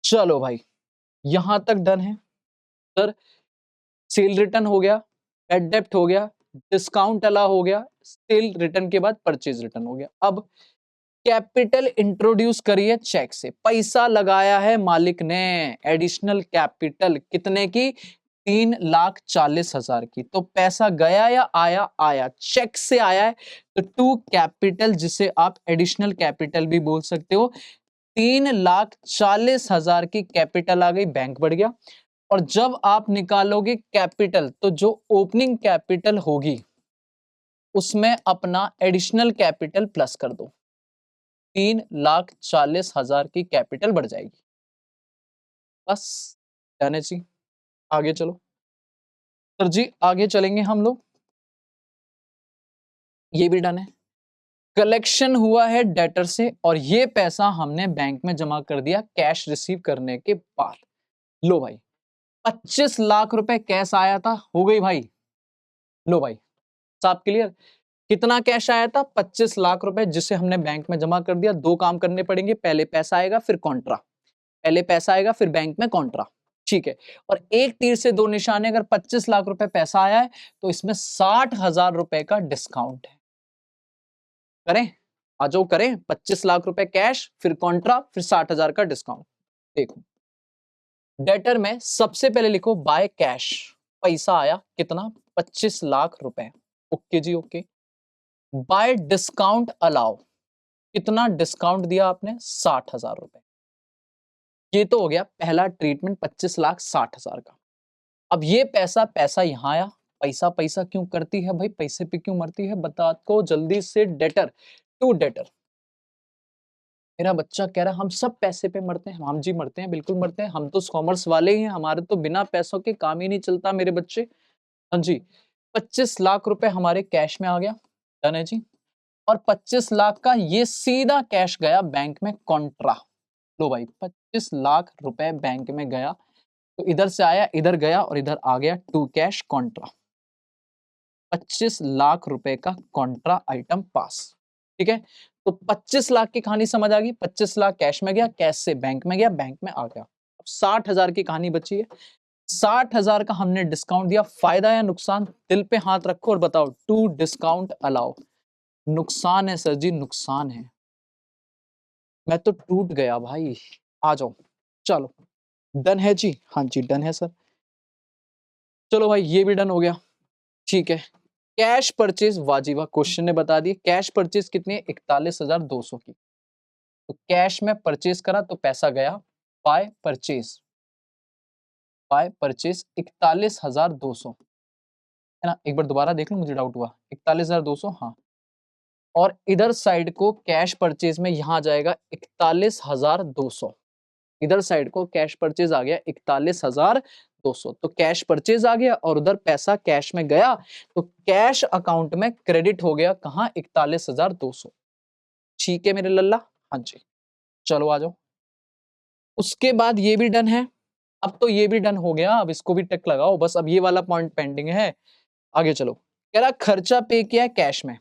चलो भाई यहां तक डन है सर। सेल रिटर्न हो गया, बेड डेप्ट हो गया, डिस्काउंट अला हो गया, सेल रिटर्न के बाद परचेज रिटर्न हो गया। अब कैपिटल इंट्रोड्यूस करिए चेक से, पैसा लगाया है मालिक ने, एडिशनल कैपिटल कितने की, 3,40,000 की। तो पैसा गया या आया? आया, चेक से आया है। तो टू कैपिटल, जिसे आप एडिशनल कैपिटल भी बोल सकते हो, 3,40,000 की कैपिटल आ गई, बैंक बढ़ गया। और जब आप निकालोगे कैपिटल, तो जो ओपनिंग कैपिटल होगी उसमें अपना एडिशनल कैपिटल प्लस कर दो, 3,40,000 की कैपिटल बढ़ जाएगी। बस डन है जी, आगे चलो सर जी, आगे चलेंगे हम लोग। ये भी डन है। कलेक्शन हुआ है डेटर से और ये पैसा हमने बैंक में जमा कर दिया कैश रिसीव करने के बाद। लो भाई, 25 लाख रुपए कैश आया था, हो गई भाई। लो भाई, साफ क्लियर। कितना कैश आया था? 25 लाख रुपए, जिसे हमने बैंक में जमा कर दिया। दो काम करने पड़ेंगे, पहले पैसा आएगा फिर कॉन्ट्रा, पहले पैसा आएगा फिर बैंक में कॉन्ट्रा, ठीक है। और एक तीर से दो निशाने, अगर 25 लाख रुपए पैसा आया है तो इसमें 60,000 रुपए का डिस्काउंट है। करें, आ जाओ करें। 25 लाख रुपए कैश, फिर कॉन्ट्रा, फिर 60,000 का डिस्काउंट। देखो डेटर में सबसे पहले लिखो बाय कैश, पैसा आया कितना? 25 लाख रुपए, ओके जी ओके। बाय डिस्काउंट अलाउ, कितना डिस्काउंट दिया आपने? 60,000 रुपए। ये तो हो गया पहला ट्रीटमेंट, 25,60,000 का। अब ये पैसा, पैसा यहां आया। पैसा पैसा क्यों करती है भाई, पैसे पे क्यों मरती है, बता को जल्दी से। डेटर टू डेटर, मेरा बच्चा कह रहा है हम सब पैसे पे मरते हैं। हम जी मरते हैं, बिल्कुल मरते हैं, हम तो कॉमर्स वाले ही हैं, हमारे तो बिना पैसों के काम ही नहीं चलता मेरे बच्चे। हाँ जी, 25 लाख रुपए हमारे कैश में आ गया, डन है जी। और 25 लाख का ये सीधा कैश गया बैंक में कॉन्ट्रा। लो भाई, 25 लाख रुपए बैंक में गया, तो इधर से आया, इधर गया और इधर आ गया टू कैश कॉन्ट्रा। 25 लाख रुपए का कॉन्ट्रा आइटम पास, ठीक है। तो 25 लाख की कहानी समझ आ गई। 25 लाख कैश में गया, कैश से बैंक में गया, बैंक में आ गया। अब 60,000 की कहानी बची है। 60,000 का हमने डिस्काउंट दिया, फायदा या नुकसान? दिल पे हाथ रखो और बताओ। टू डिस्काउंट अलाउ, नुकसान है सर जी, नुकसान है। मैं तो टूट गया भाई, आ जाओ। चलो डन है जी, हाँ जी डन है सर। चलो भाई, ये भी डन हो गया, ठीक है। कैश परचेज वाजिबा, क्वेश्चन ने बता दिया। कैश परचेज कितनी है? 41,200 की। तो कैश में परचेज करा तो पैसा गया बाय परचेज, बाय परचेज 41,200, है ना। एक बार दोबारा देख लो, मुझे डाउट हुआ। 41,200, हाँ। और इधर साइड को कैश परचेज में यहां जाएगा 41,200। इधर साइड को कैश परचेज आ गया 41,200। तो कैश परचेज आ गया और उधर पैसा कैश में गया, तो कैश अकाउंट में क्रेडिट हो गया कहां? 41,200। ठीक है मेरे लल्ला, हाँ जी। चलो आ जाओ। उसके बाद ये भी डन है। अब तो ये भी डन हो गया, अब इसको भी टिक लगाओ बस। अब ये वाला पॉइंट पेंडिंग है, आगे चलो। कह रहा खर्चा पे किया है कैश में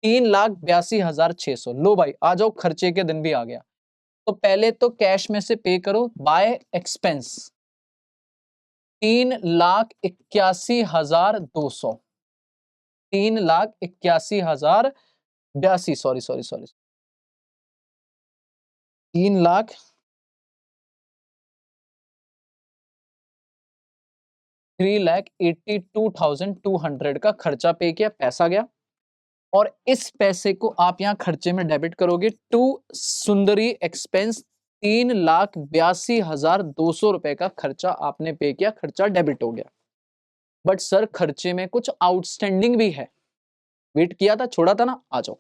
3,82,600। लो भाई, आ जाओ, खर्चे के दिन भी आ गया। तो पहले तो कैश में से पे करो by expense, 3,81,200, 3,81,082, sorry sorry sorry, 3,82,200 का खर्चा पे किया, पैसा गया। और इस पैसे को आप यहाँ खर्चे में डेबिट करोगे टू सुंदरी एक्सपेंस। 3,82,200 रुपए का खर्चा आपने पे किया, खर्चा डेबिट हो गया। बट सर खर्चे में कुछ आउटस्टैंडिंग भी है, वेट किया था, छोड़ा था ना, आ जाओ।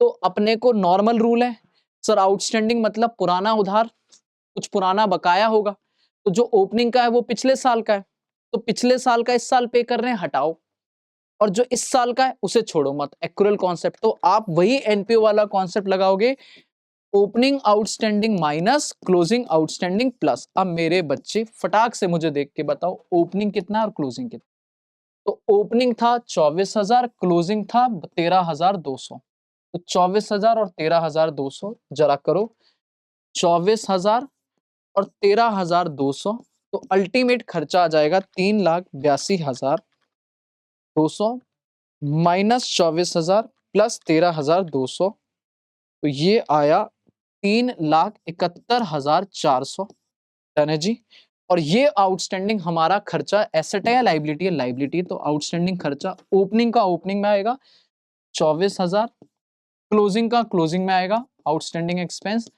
तो अपने को नॉर्मल रूल है सर, आउटस्टैंडिंग मतलब पुराना उधार, कुछ पुराना बकाया होगा। तो जो ओपनिंग का है वो पिछले साल का है, तो पिछले साल का इस साल पे कर रहे हैं, हटाओ। और जो इस साल का है उसे छोड़ो मत, एक्यूरल कॉन्सेप्ट। तो आप वही एनपीओ वाला कॉन्सेप्ट लगाओगे, opening outstanding minus closing outstanding plus. अब मेरे बच्चे फटाक से मुझे देख के बताओ, ओपनिंग कितना और क्लोजिंग कितना? तो ओपनिंग था 24,000, क्लोजिंग था 13,200। तो 24,000 और 13,200 जरा करो, 24,000 और 13,200। तो अल्टीमेट खर्चा आ जाएगा 3,82,200 माइनस 24,000 प्लस 13,200। तो ये आया 3,71,400, डन है जी। और ये आउटस्टैंडिंग हमारा खर्चा एसेट है या लाइबिलिटी है? लाइबिलिटी। तो आउटस्टैंडिंग खर्चा ओपनिंग का ओपनिंग में आएगा 24,000, क्लोजिंग का क्लोजिंग में आएगा आउटस्टैंडिंग एक्सपेंस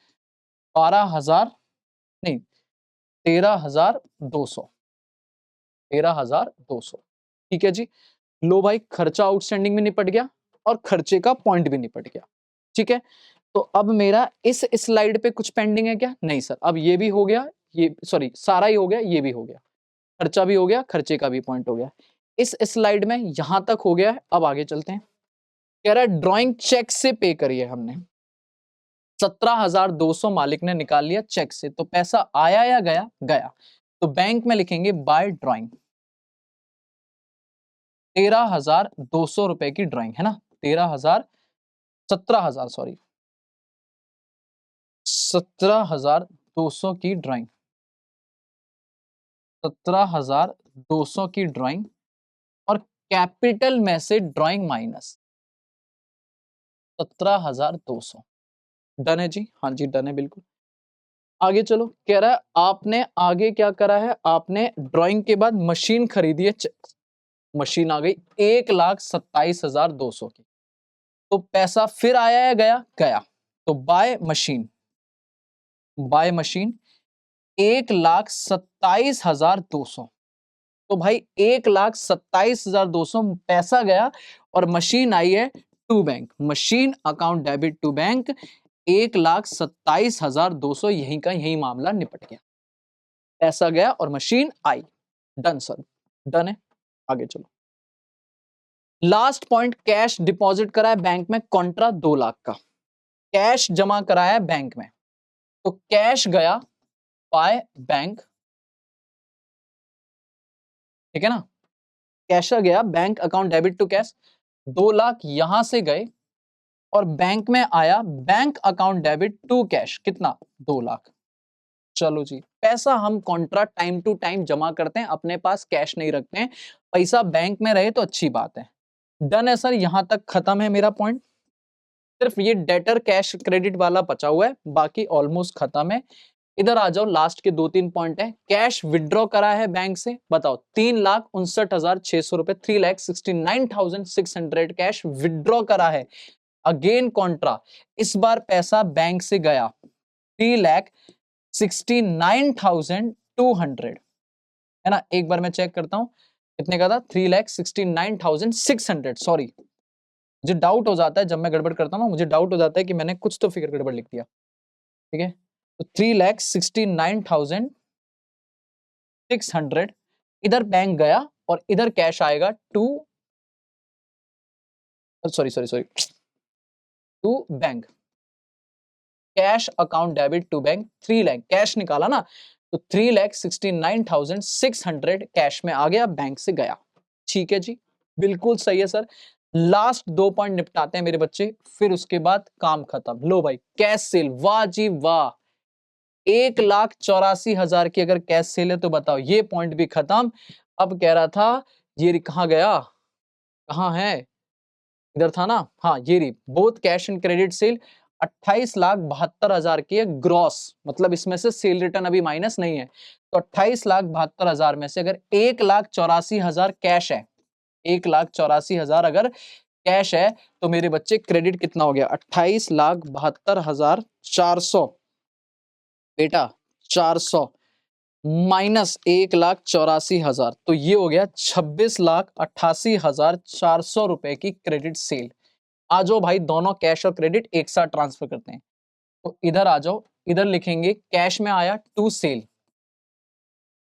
12,000 नहीं 13,200, 13,200। ठीक है जी। लो भाई, खर्चा आउटस्टैंडिंग में निपट गया और खर्चे का पॉइंट भी निपट गया। ठीक है, तो अब मेरा इस स्लाइड पे कुछ पेंडिंग है क्या? नहीं सर, अब ये भी हो गया, ये सॉरी सारा ही हो गया, ये भी हो गया, खर्चा भी हो गया, खर्चे का भी पॉइंट हो गया। इस स्लाइड में यहां तक हो गया है। अब आगे चलते हैं। कह रहा है ड्राइंग चेक से पे करिए। हमने 17,200 मालिक ने निकाल लिया चेक से, तो पैसा आया या गया? गया। तो बैंक में लिखेंगे बाय ड्राइंग। 13,200 रुपए की ड्राइंग है ना, 13,000 17,000 सॉरी 17,200 की ड्राइंग, 17,200 की ड्राइंग और कैपिटल में से ड्राइंग माइनस 17,200। डन है जी? हाँ जी डन है बिल्कुल। आगे चलो, कह रहा है आपने आगे क्या करा है, आपने ड्राइंग के बाद मशीन खरीदी है। मशीन आ गई 1,27,200 की, तो पैसा फिर आया या गया? गया। तो बाय मशीन, बाय मशीन 1,27,200। तो भाई 1,27,200 पैसा गया और मशीन आई है to bank. Machine account debit to bank 1,27,200। यहीं का यही मामला निपट गया। पैसा गया और मशीन आई। डन सर, डन है। आगे चलो। लास्ट पॉइंट, कैश डिपॉजिट करा है बैंक में कॉन्ट्रा 2 लाख का। कैश जमा कराया है बैंक में, तो कैश गया बाय बैंक। ठीक है ना, कैश गया bank account debit to cash, 2 lakh यहां से गए और बैंक में आया bank account debit to cash. कितना? 2 लाख। चलो जी, पैसा हम कॉन्ट्रा टाइम टू टाइम जमा करते हैं, अपने पास कैश नहीं रखते हैं। पैसा बैंक में रहे तो अच्छी बात है। डन है सर, यहां तक खत्म है मेरा पॉइंट। सिर्फ ये डेटर कैश क्रेडिट वाला बचा हुआ है, बाकी ऑलमोस्ट खत्म है। इधर आ जाओ, लास्ट के 2-3 पॉइंट है। कैश विड्रॉ करा है बैंक से, बताओ 3,59,600 रुपए, 3,69,600 कैश विड्रॉ करा है। अगेन कॉन्ट्रा, इस बार पैसा बैंक से गया 3,69,200 है ना। एक बार मैं चेक करता हूं कितने का था, 3,69,600 सॉरी। मुझे डाउट हो जाता है जब मैं गड़बड़ करता हूं ना, मुझे डाउट हो जाता है कि मैंने कुछ तो फिगर गड़बड़ लिख दिया। ठीक है, तो 3,69,600 इधर बैंक गया और इधर कैश आएगा to bank. Cash account debit to bank 3 lakh cash निकाला ना, तो 3,69,600 कैश में आ गया, बैंक से गया। ठीक है जी, बिल्कुल सही है सर। लास्ट 2 पॉइंट निपटाते हैं मेरे बच्चे, फिर उसके बाद काम खत्म। लो भाई, कैश सेल, वाह जी वाह, 1,84,000 की अगर कैश सेल है तो बताओ, ये पॉइंट भी खत्म। अब कह रहा था ये कहां गया, कहां है, इधर था ना, हाँ ये रही। Both cash and credit sale 28,72,000 की है ग्रॉस, मतलब इसमें से सेल रिटर्न अभी माइनस नहीं है। तो 28,72,000 में से अगर 1,84,000 कैश है, 1,84,000 अगर कैश है, तो मेरे बच्चे क्रेडिट कितना हो गया, 28,72,400 बेटा 400 माइनस 1,84,000, तो ये हो गया 26,88,400 रुपए की क्रेडिट सेल। आ जाओ भाई, दोनों कैश और क्रेडिट एक साथ ट्रांसफर करते हैं। तो इधर आ जाओ, इधर लिखेंगे कैश में आया to sale,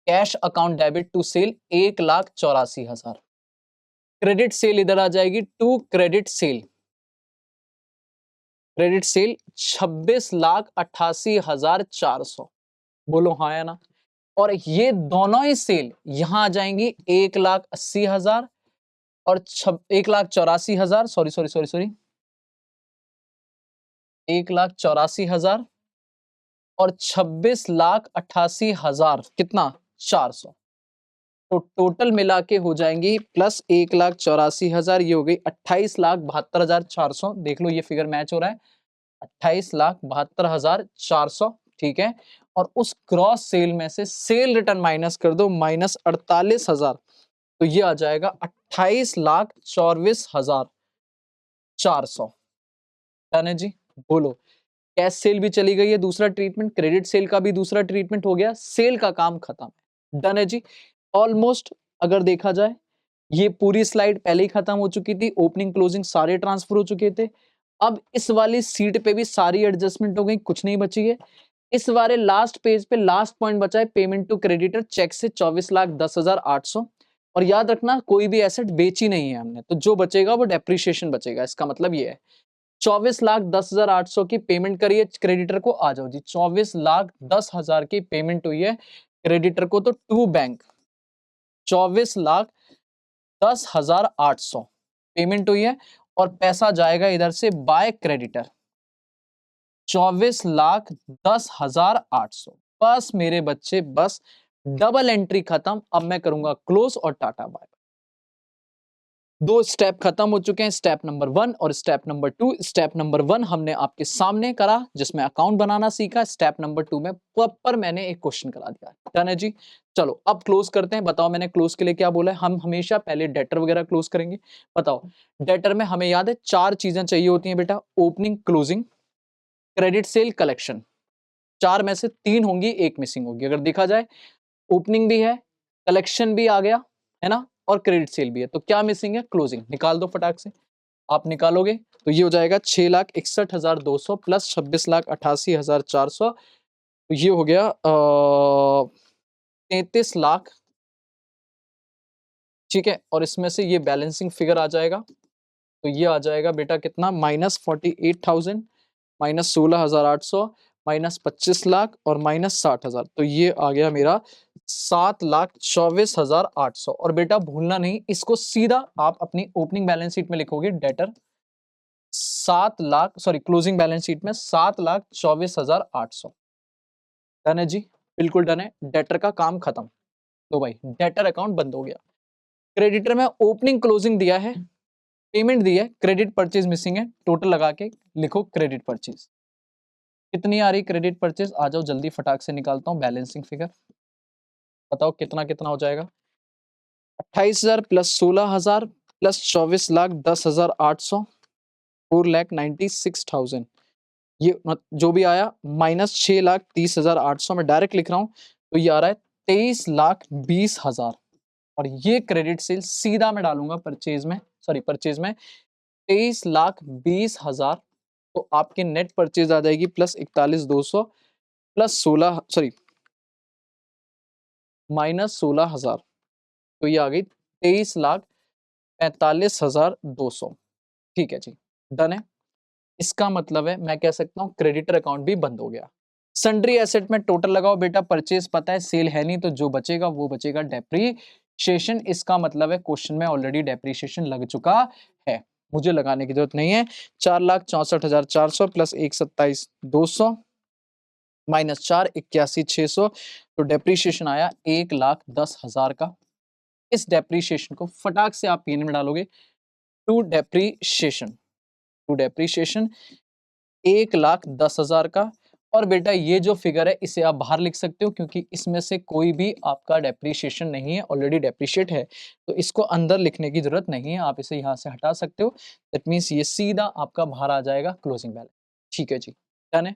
cash account debit to sale 1,84,000। Credit sale इधर आ जाएगी to credit sale, credit sale 26,88,400। बोलो हाँ या ना। और ये दोनों ही सेल यहां आ जाएंगी 1,80,000 और 1,84,000 सॉरी सॉरी सॉरी सॉरी 1,84,000 और 26,88,000 कितना, 400। तो टोटल मिला के हो जाएंगी प्लस 1,84,000, ये हो गई 28,72,400। देख लो ये फिगर मैच हो रहा है, 28,72,400 ठीक है, और उस क्रॉस सेल में से सेल रिटर्न माइनस कर दो, माइनस 48,000, तो ये आ जाएगा 28,24,400। डन है जी। बोलो, कैश सेल भी चली गई है, दूसरा ट्रीटमेंट, क्रेडिट सेल का भी दूसरा ट्रीटमेंट हो गया, सेल का काम खत्म। डन है जी। ऑलमोस्ट अगर देखा जाए ये पूरी स्लाइड पहले ही खत्म हो चुकी थी, ओपनिंग क्लोजिंग सारे ट्रांसफर हो चुके थे। अब इस वाली सीट पे भी सारी एडजस्टमेंट हो गई, कुछ नहीं बची है। इस बारे लास्ट पेज पे लास्ट पॉइंट बचा है, पेमेंट टू क्रेडिटर चेक से 24,10,800। और याद रखना कोई भी एसेट बेची नहीं है हमने, तो जो बचेगा वो डेप्रिसिएशन बचेगा। इसका मतलब ये है 24,10,800 की पेमेंट करिए क्रेडिटर को, आ जाओ जी। 24,10,000 की पेमेंट हुई है क्रेडिटर को, तो टू बैंक 24,10,800 पेमेंट हुई है, और पैसा जाएगा इधर से बाय क्रेडिटर 24,10,800। बस मेरे बच्चे, बस डबल एंट्री खत्म। अब मैं करूंगा क्लोज और टाटा बाय। दो स्टेप खत्म हो चुके हैं, स्टेप नंबर 1 और स्टेप नंबर 2। स्टेप नंबर 1 हमने आपके सामने करा जिसमें अकाउंट बनाना सीखा। स्टेप नंबर 2 में प्रॉपर मैंने एक क्वेश्चन करा दिया। डन है जी। चलो अब क्लोज करते हैं। बताओ मैंने क्लोज के लिए क्या बोला है? हम हमेशा पहले डेटर वगैरह क्लोज करेंगे। बताओ, डेटर में हमें याद है 4 चीजें चाहिए होती हैं बेटा, opening, closing, credit, sale, collection. 4 में से 3 होंगी, 1 मिसिंग होगी। अगर देखा जाए ओपनिंग भी है, कलेक्शन भी आ गया है ना, और क्रेडिट सेल भी है, तो क्या मिसिंग है? क्लोजिंग। निकाल दो फटाक से। आप निकालोगे तो ये हो जाएगा 6,61,200 प्लस 26,88,400, तो ये हो गया 33 लाख। ठीक है, और इसमें से ये बैलेंसिंग फिगर आ जाएगा, तो ये आ जाएगा बेटा कितना? -48,000, -16,800, -25 लाख और -60,000, तो ये आ गया मेरा 7,24,800। और बेटा भूलना नहीं, इसको सीधा आप अपनी ओपनिंग बैलेंस शीट में लिखोगे, debtor 7 lakh, sorry closing balance sheet में 7,24,800। डन है जी, बिल्कुल डन है। डेटर का काम खत्म। तो भाई डेटर अकाउंट बंद हो गया। क्रेडिटर में ओपनिंग क्लोजिंग दिया है, पेमेंट दी है, क्रेडिट परचेज मिसिंग है, टोटल लगा के लिखो क्रेडिट परचेज। कितनी आ रही क्रेडिट परचेज? आ जाओ जल्दी, फटाक से निकालता हूँ बैलेंसिंग फिगर। बताओ कितना कितना हो जाएगा? 28,000 प्लस 16,000 प्लस 24,10,800, 4,96,000। ये जो भी आया माइनस 6,30,800 में डायरेक्ट लिख रहा हूं, तो ये आ रहा है 23,20,000। और ये क्रेडिट सेल सीधा मैं डालूंगा परचेज में, सॉरी परचेज में 23,20,000, तो आपकी नेट परचेज आ जाएगी प्लस 41,200 प्लस 16, सॉरी माइनस 16,000, तो ये आ गई 23,45,200। ठीक है जी, डन है। इसका मतलब है मैं कह सकता हूं क्रेडिटर अकाउंट भी बंद हो गया। सन्ड्री एसेट में टोटल लगाओ बेटा, परचेज पता है, सेल है नहीं, तो जो बचेगा वो बचेगा डेप्रीशिएशन। इसका मतलब है क्वेश्चन में ऑलरेडी डेप्रीशिएशन लग चुका है, मुझे लगाने की जरूरत नहीं है। 4,64,400 प्लस 1,27,200 माइनस 4,81,600, तो डेप्रीशिएशन आया 1,10,000 का। इस डेप्रीशिएशन को फटाक से आप पीएन में डालोगे, टू डेप्रीशिएशन, टू डेप्रीशिएशन 1,10,000 का। और बेटा ये जो फिगर है इसे आप बाहर लिख सकते हो, क्योंकि इसमें से कोई भी आपका डेप्रीशिएशन नहीं है, ऑलरेडी डेप्रीशिएट है, तो इसको अंदर लिखने की जरूरत नहीं है, आप इसे यहाँ से हटा सकते हो। दैट मीन्स ये सीधा आपका बाहर आ जाएगा क्लोजिंग बैलेंस। ठीक है जी, डन है।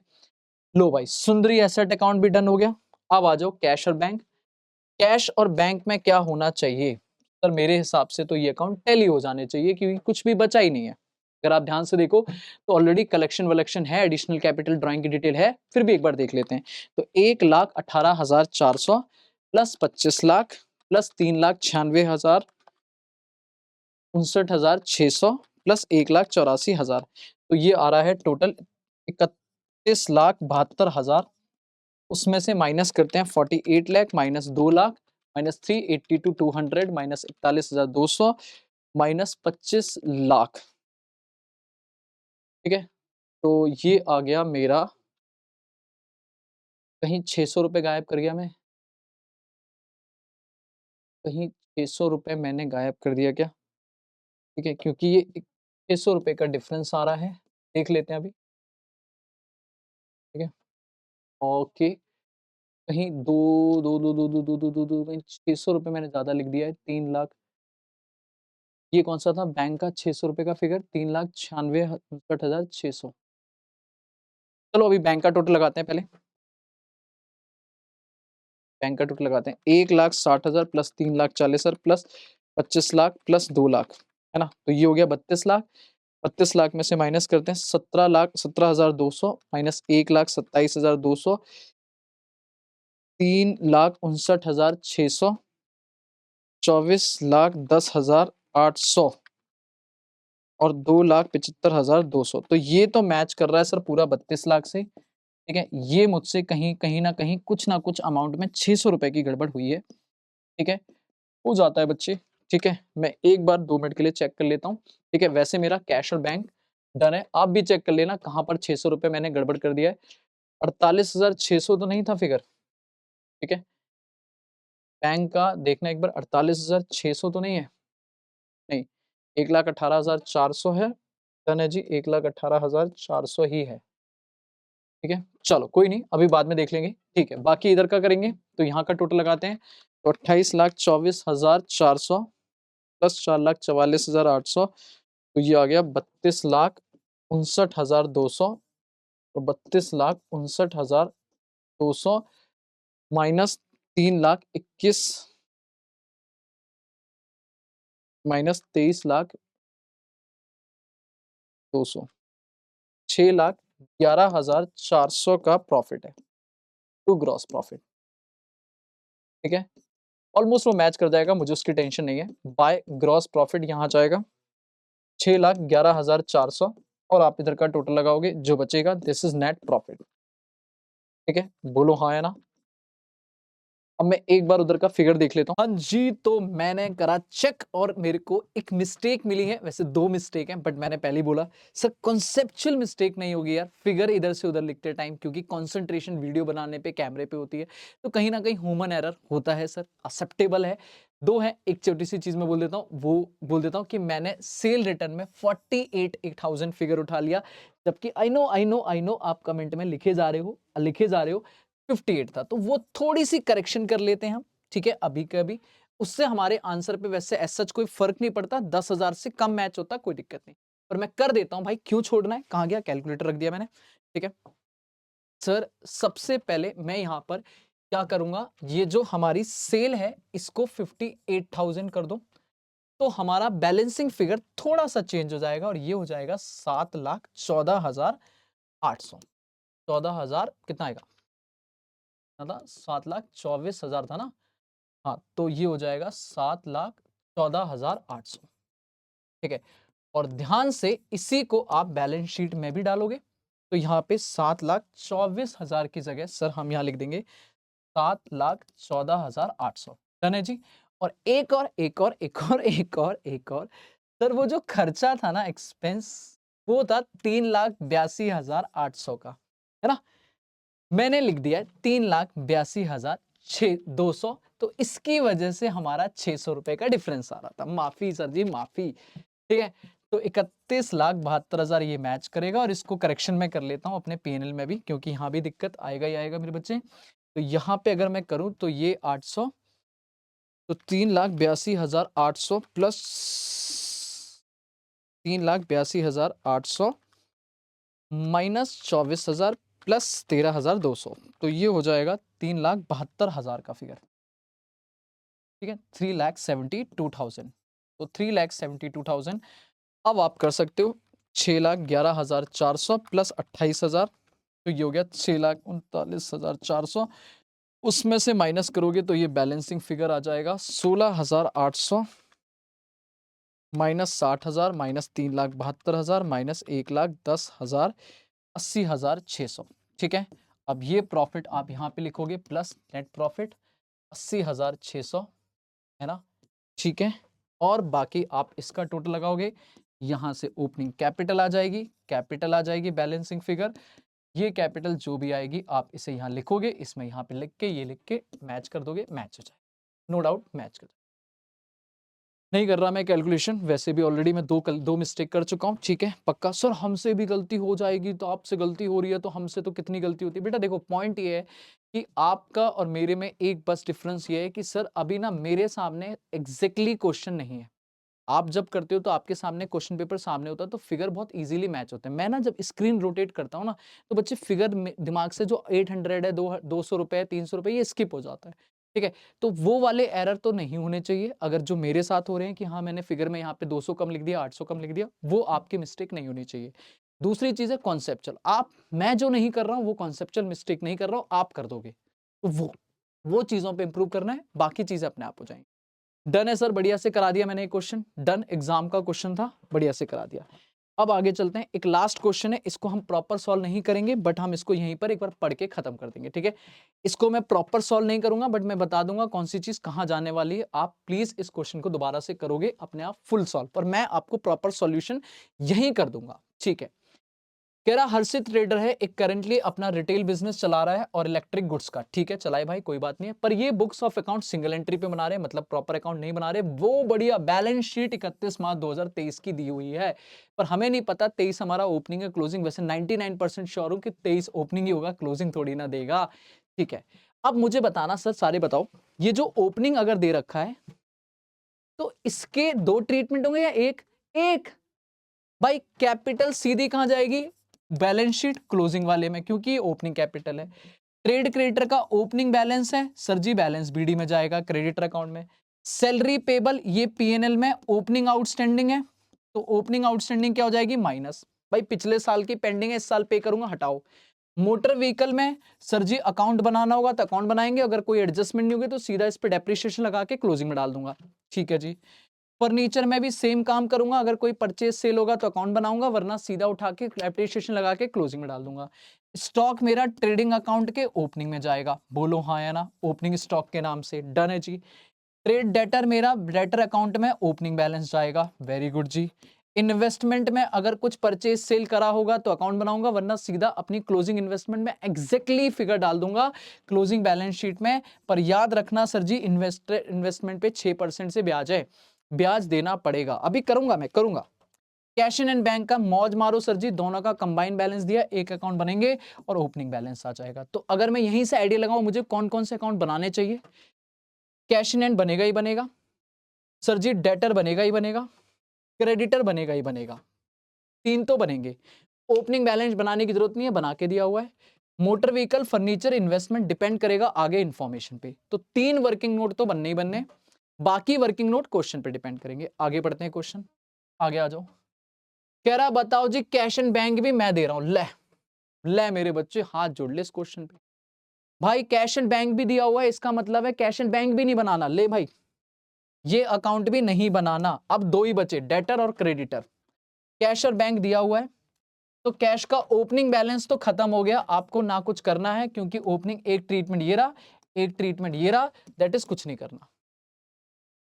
लो भाई, सुंदरी एसेट अकाउंट भी डन हो गया। अब आ जाओ कैश और बैंक। कैश और बैंक में क्या होना चाहिए? सर मेरे हिसाब से तो ये अकाउंट टैली हो जाने चाहिए, क्योंकि कुछ भी बचा ही नहीं है। अगर आप ध्यान से देखो तो ऑलरेडी कलेक्शन वलेक्शन है, एडिशनल कैपिटल ड्राइंग की डिटेल है, फिर भी एक बार देख लेते हैं। तो 1,18,400 प्लस 25 लाख प्लस 3,96,000, 59,600 प्लस 1,84,000, तो ये आ रहा है टोटल 31,72,000। उसमें से माइनस करते हैं 48 lakh minus 2 lakh minus 382,200 minus 41,200 minus 25 lakh. ठीक है, तो ये आ गया मेरा, कहीं 600 रुपये गायब कर गया मैं, कहीं 600 रुपये मैंने गायब कर दिया क्या? ठीक है, क्योंकि ये 600 रुपये का डिफरेंस आ रहा है, देख लेते हैं अभी। ठीक है, ओके, कहीं दो दो दो दो दो दो दो दो दो कहीं 600 रुपये मैंने ज़्यादा लिख दिया है, 3 लाख। ये कौन सा था बैंक का 600 रुपये का फिगर, 3,96,59,600। चलो अभी बैंक का टोटल लगाते हैं पहले। बैंक का टोटल लगाते हैं, 1,60,000 plus 3,40,000 plus 25 lakh plus 2 lakh, है ना? तो ये हो गया 32 लाख। 32 लाख में से माइनस करते हैं 17,17,200 माइनस 1,27,200, 3,59,600, 24,10,800 और 2,75,200। तो ये तो मैच कर रहा है सर पूरा 32 लाख से, ठीक है? ये मुझसे कहीं कहीं ना कहीं कुछ ना कुछ अमाउंट में 600 रुपए की गड़बड़ हुई है, ठीक है? हो जाता है बच्चे, ठीक है? मैं एक बार 2 मिनट के लिए चेक कर लेता हूँ, ठीक है? वैसे मेरा कैश और बैंक डन है, आप भी चेक कर लेना कहाँ पर 600 रुपए मैंने गड़बड़ कर दिया है। 48,600 तो नहीं था फिगर, ठीक है? बैंक का देखना एक बार, 48,600 तो नहीं है? नहीं, 1,18,400 है, डन है जी, 1,18,400 ही है, ठीक है? चलो कोई नहीं, अभी बाद में देख लेंगे, ठीक है? बाकी इधर का करेंगे, तो यहाँ का टोटल लगाते हैं, तो 28,24,400 प्लस 4,44,800, तो ये आ गया 32,59,200, तो 32,59,200 माइनस 3,21,000 माइनस 23,200, 6,11,400 का प्रॉफिट है, टू ग्रॉस प्रॉफिट, ठीक है? ऑलमोस्ट वो मैच कर जाएगा, मुझे उसकी टेंशन नहीं है। बाय ग्रॉस प्रॉफिट यहाँ जाएगा 6,11,400 और आप इधर का टोटल लगाओगे, जो बचेगा दिस इज नेट प्रॉफिट, ठीक है? बोलो हाँ या ना। अब मैं एक बार उधर का फिगर देख लेता हूँ। हाँ जी, तो मैंने करा चेक और मेरे को एक मिस्टेक मिली है, वैसे 2 मिस्टेक हैं, बट मैंने पहले ही बोला सर कॉन्सेप्चुअल मिस्टेक नहीं होगी यार, फिगर इधर से उधर लिखते टाइम, क्योंकि कंसंट्रेशन वीडियो बनाने पे कैमरे पे होती है, तो कहीं ना कहीं ह्यूमन एरर होता है सर, एक्सेप्टेबल है। 2 है, एक छोटी सी चीज मैं बोल देता हूँ, वो बोल देता हूँ कि मैंने सेल रिटर्न में 48,000 फिगर उठा लिया, जबकि आई नो आप कमेंट में लिखे जा रहे हो 58 था, तो वो थोड़ी सी करेक्शन कर लेते हैं हम, ठीक है? अभी के अभी उससे हमारे आंसर पे वैसे एज सच कोई फर्क नहीं पड़ता, 10,000 से कम मैच होता, कोई दिक्कत नहीं, पर मैं कर देता हूं भाई, क्यों छोड़ना है? कहां गया कैलकुलेटर, रख दिया मैंने, ठीक है? सर सबसे पहले मैं यहां पर क्या करूंगा, ये जो हमारी सेल है इसको 58,000 कर दो, तो हमारा बैलेंसिंग फिगर थोड़ा सा चेंज हो जाएगा और ये हो जाएगा 7,14,800। 14,000 कितना आएगा था, 7,24,000 था ना? हाँ, तो ये हो जाएगा 7,14,800, ठीक है? और ध्यान से इसी को आप बैलेंस शीट में भी डालोगे, तो यहाँ पे 7,24,000 की जगह सर हम यहाँ लिख देंगे 7,14,800, डन है जी। और एक और सर वो जो खर्चा था ना, एक्सपेंस, वो था 3,82,800 का, है ना? मैंने लिख दिया 3,82,200, तो इसकी वजह से हमारा 600 रुपए का डिफरेंस आ रहा था, माफी सर जी माफी, ठीक है? तो 31,72,000 ये मैच करेगा, और इसको करेक्शन में कर लेता हूं अपने पीएनएल में भी, क्योंकि यहां भी दिक्कत आएगा ही आएगा मेरे बच्चे। तो यहाँ पे अगर मैं करूं तो ये 800, तो 3,82,800 प्लस 3,82,800 माइनस 24,000 प्लस 13,200, तो ये हो जाएगा 3,72,000 का फिगर, ठीक है? 3,72,000, तो 3,72,000। अब आप कर सकते हो 6,11,400 प्लस 28,000, तो ये हो गया 6,39,400, उसमें से माइनस करोगे तो ये बैलेंसिंग फिगर आ जाएगा 16,800 माइनस 60,000 माइनस 3,72,000 माइनस 1,10,000 80,600, ठीक है? अब ये प्रॉफिट आप यहाँ पे लिखोगे प्लस नेट प्रॉफिट 80,600, है ना? ठीक है? और बाकी आप इसका टोटल लगाओगे, यहाँ से ओपनिंग कैपिटल आ जाएगी बैलेंसिंग फिगर, ये कैपिटल जो भी आएगी आप इसे यहाँ लिखोगे, इसमें यहाँ पे लिख के ये लिख के मैच कर दोगे, मैच हो जाएगा, नो डाउट मैच कर जाएगा। नहीं कर रहा मैं कैलकुलेशन, वैसे भी ऑलरेडी मैं दो मिस्टेक कर चुका हूँ, ठीक है पक्का। सर हमसे भी गलती हो जाएगी, तो आपसे गलती हो रही है तो हमसे तो कितनी गलती होती है। बेटा देखो पॉइंट ये है कि आपका और मेरे में एक बस डिफरेंस ये है कि सर अभी ना मेरे सामने एग्जैक्टली क्वेश्चन नहीं है। आप जब करते हो तो आपके सामने क्वेश्चन पेपर सामने होता है, तो फिगर बहुत इजीली मैच होते हैं। मैं ना जब स्क्रीन रोटेट करता हूँ ना, तो बच्चे फिगर दिमाग से जो 800 है, 200 रुपए, 300 रुपए, ये स्किप हो जाता है, ठीक है। तो वो वाले एरर तो नहीं होने चाहिए। अगर जो मेरे साथ हो रहे हैं कि हाँ मैंने फिगर में यहाँ पे 200 कम लिख दिया, 800 कम लिख दिया, वो आपकी मिस्टेक नहीं होनी चाहिए। दूसरी चीज है कॉन्सेप्चुअल। मैं जो नहीं कर रहा हूँ वो कॉन्सेप्चुअल मिस्टेक नहीं कर रहा हूँ, आप कर दोगे, तो वो चीजों पे इंप्रूव करना है, बाकी चीजें अपने आप हो जाएंगी। डन है सर, बढ़िया से करा दिया मैंने एक क्वेश्चन, डन, एग्जाम का क्वेश्चन था, बढ़िया से करा दिया। अब आगे चलते हैं, एक लास्ट क्वेश्चन है, इसको हम प्रॉपर सॉल्व नहीं करेंगे, बट हम इसको यहीं पर एक बार पढ़ के खत्म कर देंगे, ठीक है। इसको मैं प्रॉपर सॉल्व नहीं करूंगा, बट मैं बता दूंगा कौन सी चीज कहां जाने वाली है। आप प्लीज इस क्वेश्चन को दोबारा से करोगे अपने आप फुल सॉल्व, पर मैं आपको प्रॉपर सॉल्यूशन यहीं कर दूंगा, ठीक है। कह रहा हर्षित ट्रेडर है, एक करंटली अपना रिटेल बिजनेस चला रहा है और इलेक्ट्रिक गुड्स का, ठीक है चलाए भाई कोई बात नहीं है, पर ये books of account single entry पे बना रहे हैं, मतलब प्रॉपर अकाउंट नहीं बना रहे। वो बढ़िया बैलेंस शीट 31 मार्च 2023 की दी हुई है, पर हमें नहीं पता 23 हमारा ओपनिंग है क्लोजिंग, वैसे 99% श्योर हूं कि 23 ओपनिंग ही होगा, क्लोजिंग थोड़ी ना देगा, ठीक है। अब मुझे बताना सर, सारे बताओ, ये जो ओपनिंग अगर दे रखा है तो इसके दो ट्रीटमेंट होंगे या एक? एक भाई, कैपिटल सीधी कहां जाएगी? बैलेंस शीट क्लोजिंग वाले में, क्योंकि ये ओपनिंग कैपिटल है। ट्रेड क्रेडिटर का ओपनिंग बैलेंस है सर जी, बैलेंस बीडी में जाएगा क्रेडिटर अकाउंट में। सैलरी पेबल ये पीएनएल में ओपनिंग आउटस्टैंडिंग है, तो ओपनिंग आउटस्टैंडिंग क्या हो जाएगी? माइनस। भाई पिछले साल की पेंडिंग है, इस साल पे करूंगा, हटाओ। मोटर व्हीकल में सर जी अकाउंट बनाना होगा तो अकाउंट बनाएंगे, अगर कोई एडजस्टमेंट नहीं होगी तो सीधा इस पे डेप्रिसिएशन लगा के क्लोजिंग में डाल दूंगा, ठीक है जी। फर्नीचर में भी सेम काम करूंगा, अगर कोई परचेज सेल होगा तो अकाउंट बनाऊंगा, वरना सीधा उठा के एप्रिसिएशन लगा के क्लोजिंग में डाल दूंगा। स्टॉक मेरा ट्रेडिंग अकाउंट के ओपनिंग में जाएगा, बोलो हाँ या ना, ओपनिंग स्टॉक के नाम से, डन है जी। ट्रेड डेटर मेरा डेटर अकाउंट में ओपनिंग बैलेंस जाएगा, वेरी गुड जी। इन्वेस्टमेंट में अगर कुछ परचेज सेल करा होगा तो अकाउंट बनाऊंगा, वरना सीधा अपनी क्लोजिंग इन्वेस्टमेंट में एग्जैक्टली फिगर डाल दूंगा क्लोजिंग बैलेंस शीट में। पर याद रखना सर जी, इन्वेस्टमेंट पे 6% से ब्याज है, ब्याज देना पड़ेगा। अभी करूंगा, मैं करूंगा। कैश इन एंड बैंक का मौज मारो सर जी, दोनों का कंबाइन बैलेंस दिया, एक अकाउंट बनेंगे और ओपनिंग बैलेंस आ जाएगा। तो अगर मैं यहीं से आइडिया लगाऊं मुझे कौन कौन से अकाउंट बनाने चाहिए, कैश इन एंड बनेगा ही बनेगा सर जी, डेटर बनेगा ही बनेगा, क्रेडिटर बनेगा ही बनेगा, तीन तो बनेंगे। ओपनिंग बैलेंस बनाने की जरूरत नहीं है, बना के दिया हुआ है। Motor vehicle, furniture, investment depend करेगा आगे इंफॉर्मेशन पे, तो 3 वर्किंग नोट तो बनने ही बनने, बाकी वर्किंग नोट क्वेश्चन पे डिपेंड करेंगे। आगे बढ़ते हैं, क्वेश्चन आगे आ जाओ। कह रहा बताओ जी, कैश एंड बैंक भी मैं दे रहा हूं, ले मेरे बच्चे हाथ जोड़ ले इस क्वेश्चन पे। भाई कैश एंड बैंक भी दिया हुआ है, इसका मतलब है कैश एंड बैंक भी नहीं बनाना, ले भाई ये अकाउंट भी नहीं बनाना। अब दो ही बचे, डेटर और क्रेडिटर। कैश और बैंक दिया हुआ है, तो कैश का ओपनिंग बैलेंस तो खत्म हो गया, आपको ना कुछ करना है, क्योंकि ओपनिंग एक ट्रीटमेंट ये रहा, एक ट्रीटमेंट ये रहा, दैट इज कुछ नहीं करना।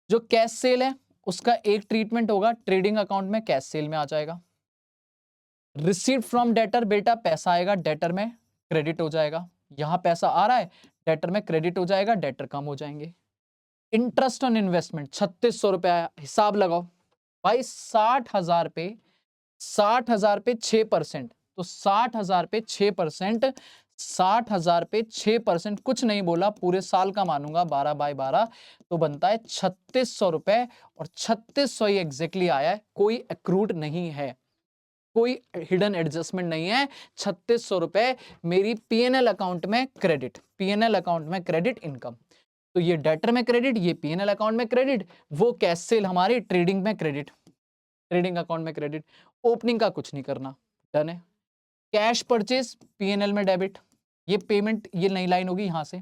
जो कैश सेल है उसका एक ट्रीटमेंट होगा, ट्रेडिंग अकाउंट में कैश सेल में आ जाएगा। रिसीव्ड फ्रॉम डेटर, बेटा पैसा आएगा डेटर में, क्रेडिट हो जाएगा, यहां पैसा आ रहा है डेटर में, क्रेडिट हो जाएगा, डेटर कम हो जाएंगे। इंटरेस्ट ऑन इन्वेस्टमेंट 3600 रुपए आया, हिसाब लगाओ भाई, 60,000 पे 60,000 पे 6%, तो 60,000 पे 6%, 60,000 पे 6%, कुछ नहीं बोला, पूरे साल का मानूंगा 12/12, तो बनता है 3600 रुपए, और 3600 ही एग्जैक्टली आया है, कोई एक्रूड नहीं है, कोई हिडन एडजस्टमेंट नहीं है। 3600 रुपए मेरी पीएनएल अकाउंट में क्रेडिट, पीएनएल अकाउंट में क्रेडिट इनकम, तो ये डेटर में क्रेडिट, ये पीएनएल अकाउंट में क्रेडिट, वो कैश सेल हमारी ट्रेडिंग में क्रेडिट, ट्रेडिंग अकाउंट में क्रेडिट। ओपनिंग का कुछ नहीं करना, डन है। कैश परचेज पीएनएल में डेबिट, ये पेमेंट, ये नई लाइन होगी यहां से।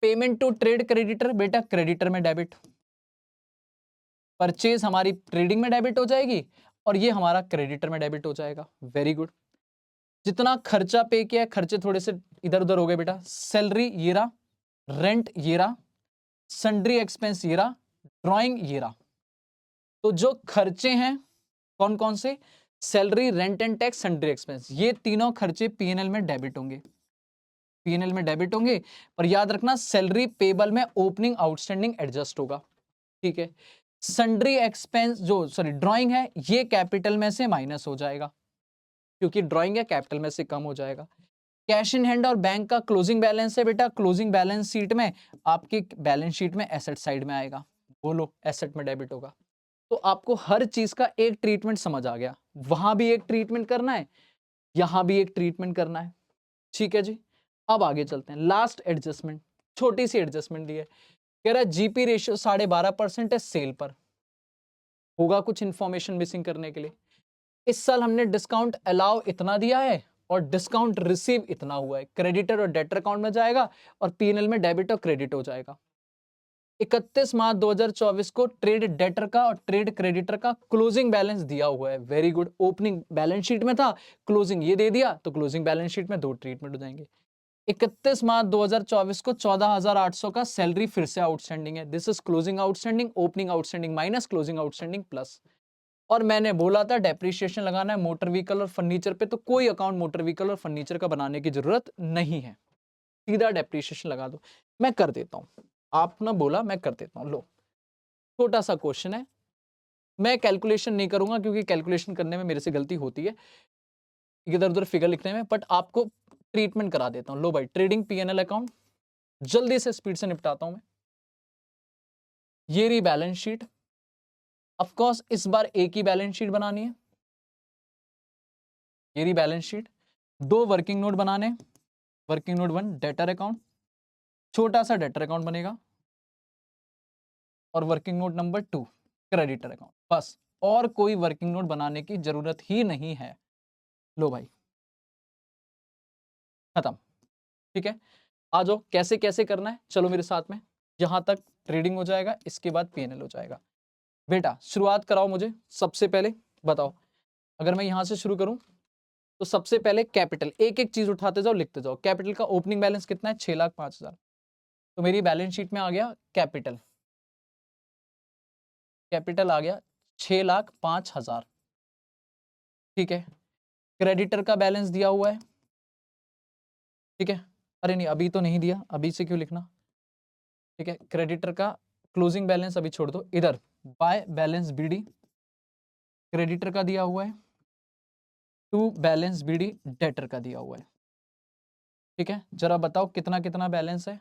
पेमेंट टू ट्रेड क्रेडिटर, बेटा क्रेडिटर में डेबिट, परचेज हमारी ट्रेडिंग में डेबिट हो जाएगी, और ये हमारा क्रेडिटर में डेबिट हो जाएगा, वेरी गुड। जितना खर्चा पे किया है, खर्चे थोड़े से इधर उधर हो गए बेटा, सैलरी ये रहा, रेंट ये रहा, सन्ड्री एक्सपेंस ये रहा, ड्राइंग ये रहा। तो जो खर्चे हैं कौन कौन से, salary, rent and tax, sundry expense, ये तीनों खर्चे पीएनएल में डेबिट होंगे, पीएनएल में डेबिट होंगे। पर याद रखना सैलरी पेबल में ओपनिंग आउटस्टैंडिंग एडजस्ट होगा, ठीक है। सन्ड्री एक्सपेंस जो सॉरी ड्राइंग है ये कैपिटल में से माइनस हो जाएगा, क्योंकि ड्राइंग है कैपिटल में से कम हो जाएगा। कैश इन हैंड और बैंक का क्लोजिंग बैलेंस है बेटा, क्लोजिंग बैलेंस शीट में आपकी बैलेंस शीट में एसेट साइड में आएगा, बोलो एसेट में डेबिट होगा। तो आपको हर चीज का एक ट्रीटमेंट समझ आ गया, वहां भी एक ट्रीटमेंट करना है, यहां भी एक ट्रीटमेंट करना है, ठीक है जी। अब आगे चलते हैं, लास्ट एडजस्टमेंट, छोटी सी एडजस्टमेंट दी है, कह रहा है जीपी रेशियो 12.5% है सेल पर, होगा कुछ इंफॉर्मेशन मिसिंग करने के लिए। इस साल हमने डिस्काउंट अलाउ इतना दिया है और डिस्काउंट रिसीव इतना हुआ है, क्रेडिटर और डेटर अकाउंट में जाएगा और पीएनएल में डेबिट और क्रेडिट हो जाएगा। 31 मार्च 2024 को ट्रेड डेटर का और ट्रेड क्रेडिटर का क्लोजिंग बैलेंस दिया हुआ है, very good. Opening balance sheet में था, क्लोजिंग ये दे दिया, तो क्लोजिंग बैलेंस शीट में दो ट्रीटमेंट हो जाएंगे। 31 मार्च 2024 को 14,800 का सैलरी फिर से आउटस्टैंडिंग है, this is closing outstanding, opening outstanding minus closing outstanding plus. और मैंने बोला था डेप्रिसिएशन लगाना है मोटर व्हीकल और फर्नीचर पे, तो कोई अकाउंट मोटर व्हीकल और फर्नीचर का बनाने की जरूरत नहीं है, सीधा डेप्रिसिएशन लगा दो। मैं कर देता हूं, आपने बोला मैं कर देता हूं। लो छोटा सा क्वेश्चन है, मैं कैलकुलेशन नहीं करूंगा क्योंकि कैलकुलेशन करने में मेरे से गलती होती है इधर उधर फिगर लिखने में, बट आपको ट्रीटमेंट करा देता हूं। लो भाई, ट्रेडिंग पीएनएल अकाउंट, जल्दी से स्पीड से निपटाता हूं मैं। ये रही बैलेंस शीट, ऑफ कोर्स इस बार एक ही बैलेंस शीट बनानी है, ये रही बैलेंस शीट। दो वर्किंग नोट बनाने, वर्किंग नोट 1 डेटर अकाउंट, छोटा सा डेटर अकाउंट बनेगा, और working note number 2 creditor account, बस। और कोई वर्किंग नोट बनाने की जरूरत ही नहीं है। लो भाई खत्म, ठीक है। आ जाओ, कैसे कैसे करना है चलो मेरे साथ में। यहां तक ट्रेडिंग हो जाएगा, इसके बाद पीएनएल हो जाएगा। बेटा शुरुआत कराओ मुझे, सबसे पहले बताओ, अगर मैं यहां से शुरू करूं तो सबसे पहले कैपिटल, एक एक चीज उठाते जाओ लिखते जाओ। कैपिटल का ओपनिंग बैलेंस कितना है, 6,05,000, तो मेरी बैलेंस शीट में आ गया कैपिटल, कैपिटल आ गया 6,05,000, ठीक है। क्रेडिटर का बैलेंस दिया हुआ है, ठीक है। अरे नहीं अभी तो नहीं दिया, अभी से क्यों लिखना, ठीक है। क्रेडिटर का क्लोजिंग बैलेंस अभी छोड़ दो, इधर बाय बैलेंस बीडी क्रेडिटर का दिया हुआ है, टू बैलेंस बीडी डेटर का दिया हुआ है, ठीक है। जरा बताओ कितना कितना बैलेंस है।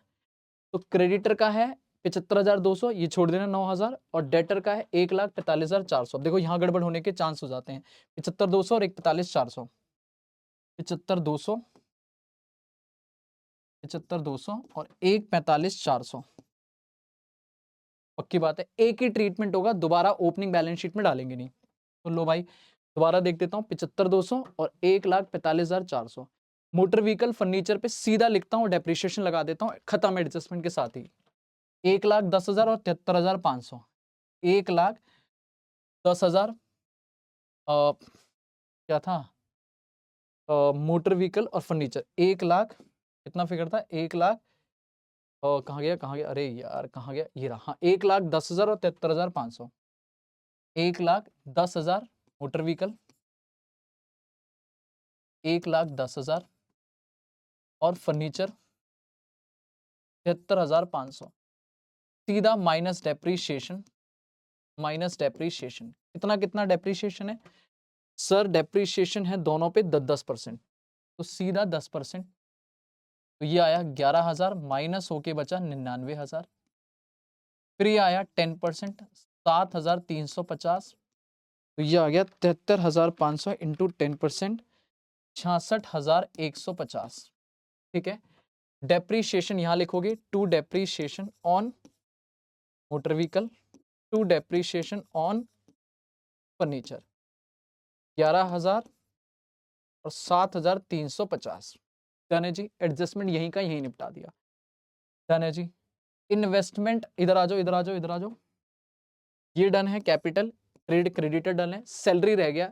तो क्रेडिटर का है 75,200, ये छोड़ देना 9,000, और डेटर का है 1,45,400। देखो यहाँ गड़बड़ होने के चांस हो जाते हैं, 75,200 और 41,400, 75,200, 75,200 और 1,45,400, पक्की बात है एक ही ट्रीटमेंट होगा, दोबारा ओपनिंग बैलेंस शीट में डालेंगे नहीं। तो लो भाई दोबारा देख देता हूँ, 75,200 और 1,45,400। मोटर व्हीकल फर्नीचर पे सीधा लिखता हूँ, डेप्रिसिएशन लगा देता हूँ, खत्म एडजस्टमेंट के साथ ही। 1,10,000 और 73,500, 1,10,000 क्या था, मोटर व्हीकल और फर्नीचर 1,00,000, कितना फिगर था, 1,00,000, कहाँ गया कहाँ गया, अरे यार कहाँ गया, ये रहा, हाँ 1,10,000 और 73,500, 1,10,000 मोटर व्हीकल, 1,10,000 और फर्नीचर 73,500, सीधा माइनस डेप्रीशिएशन, माइनस डेप्रीशिएशन। कितना कितना डेप्रीशिएशन है सर, डेप्रीशिएशन है दोनों पे 10-10%, तो सीधा 10%, तो ये आया 11,000, माइनस होके बचा 99,000। फिर ये आया 10%, 7,350, तो ये आ गया 73,500 इंटू 10%, 66,150, ठीक है। डेप्रीशिएशन यहाँ लिखोगे, to depreciation on motor vehicle, to depreciation on furniture, 11,000 और 7,350। डन है जी, एडजस्टमेंट यहीं का यहीं निपटा दिया। डन है जी। इन्वेस्टमेंट, इधर आ जाओ इधर आ जाओ इधर आ जाओ, ये डन है, कैपिटल ट्रेड क्रेडिटर डन है, सैलरी रह गया,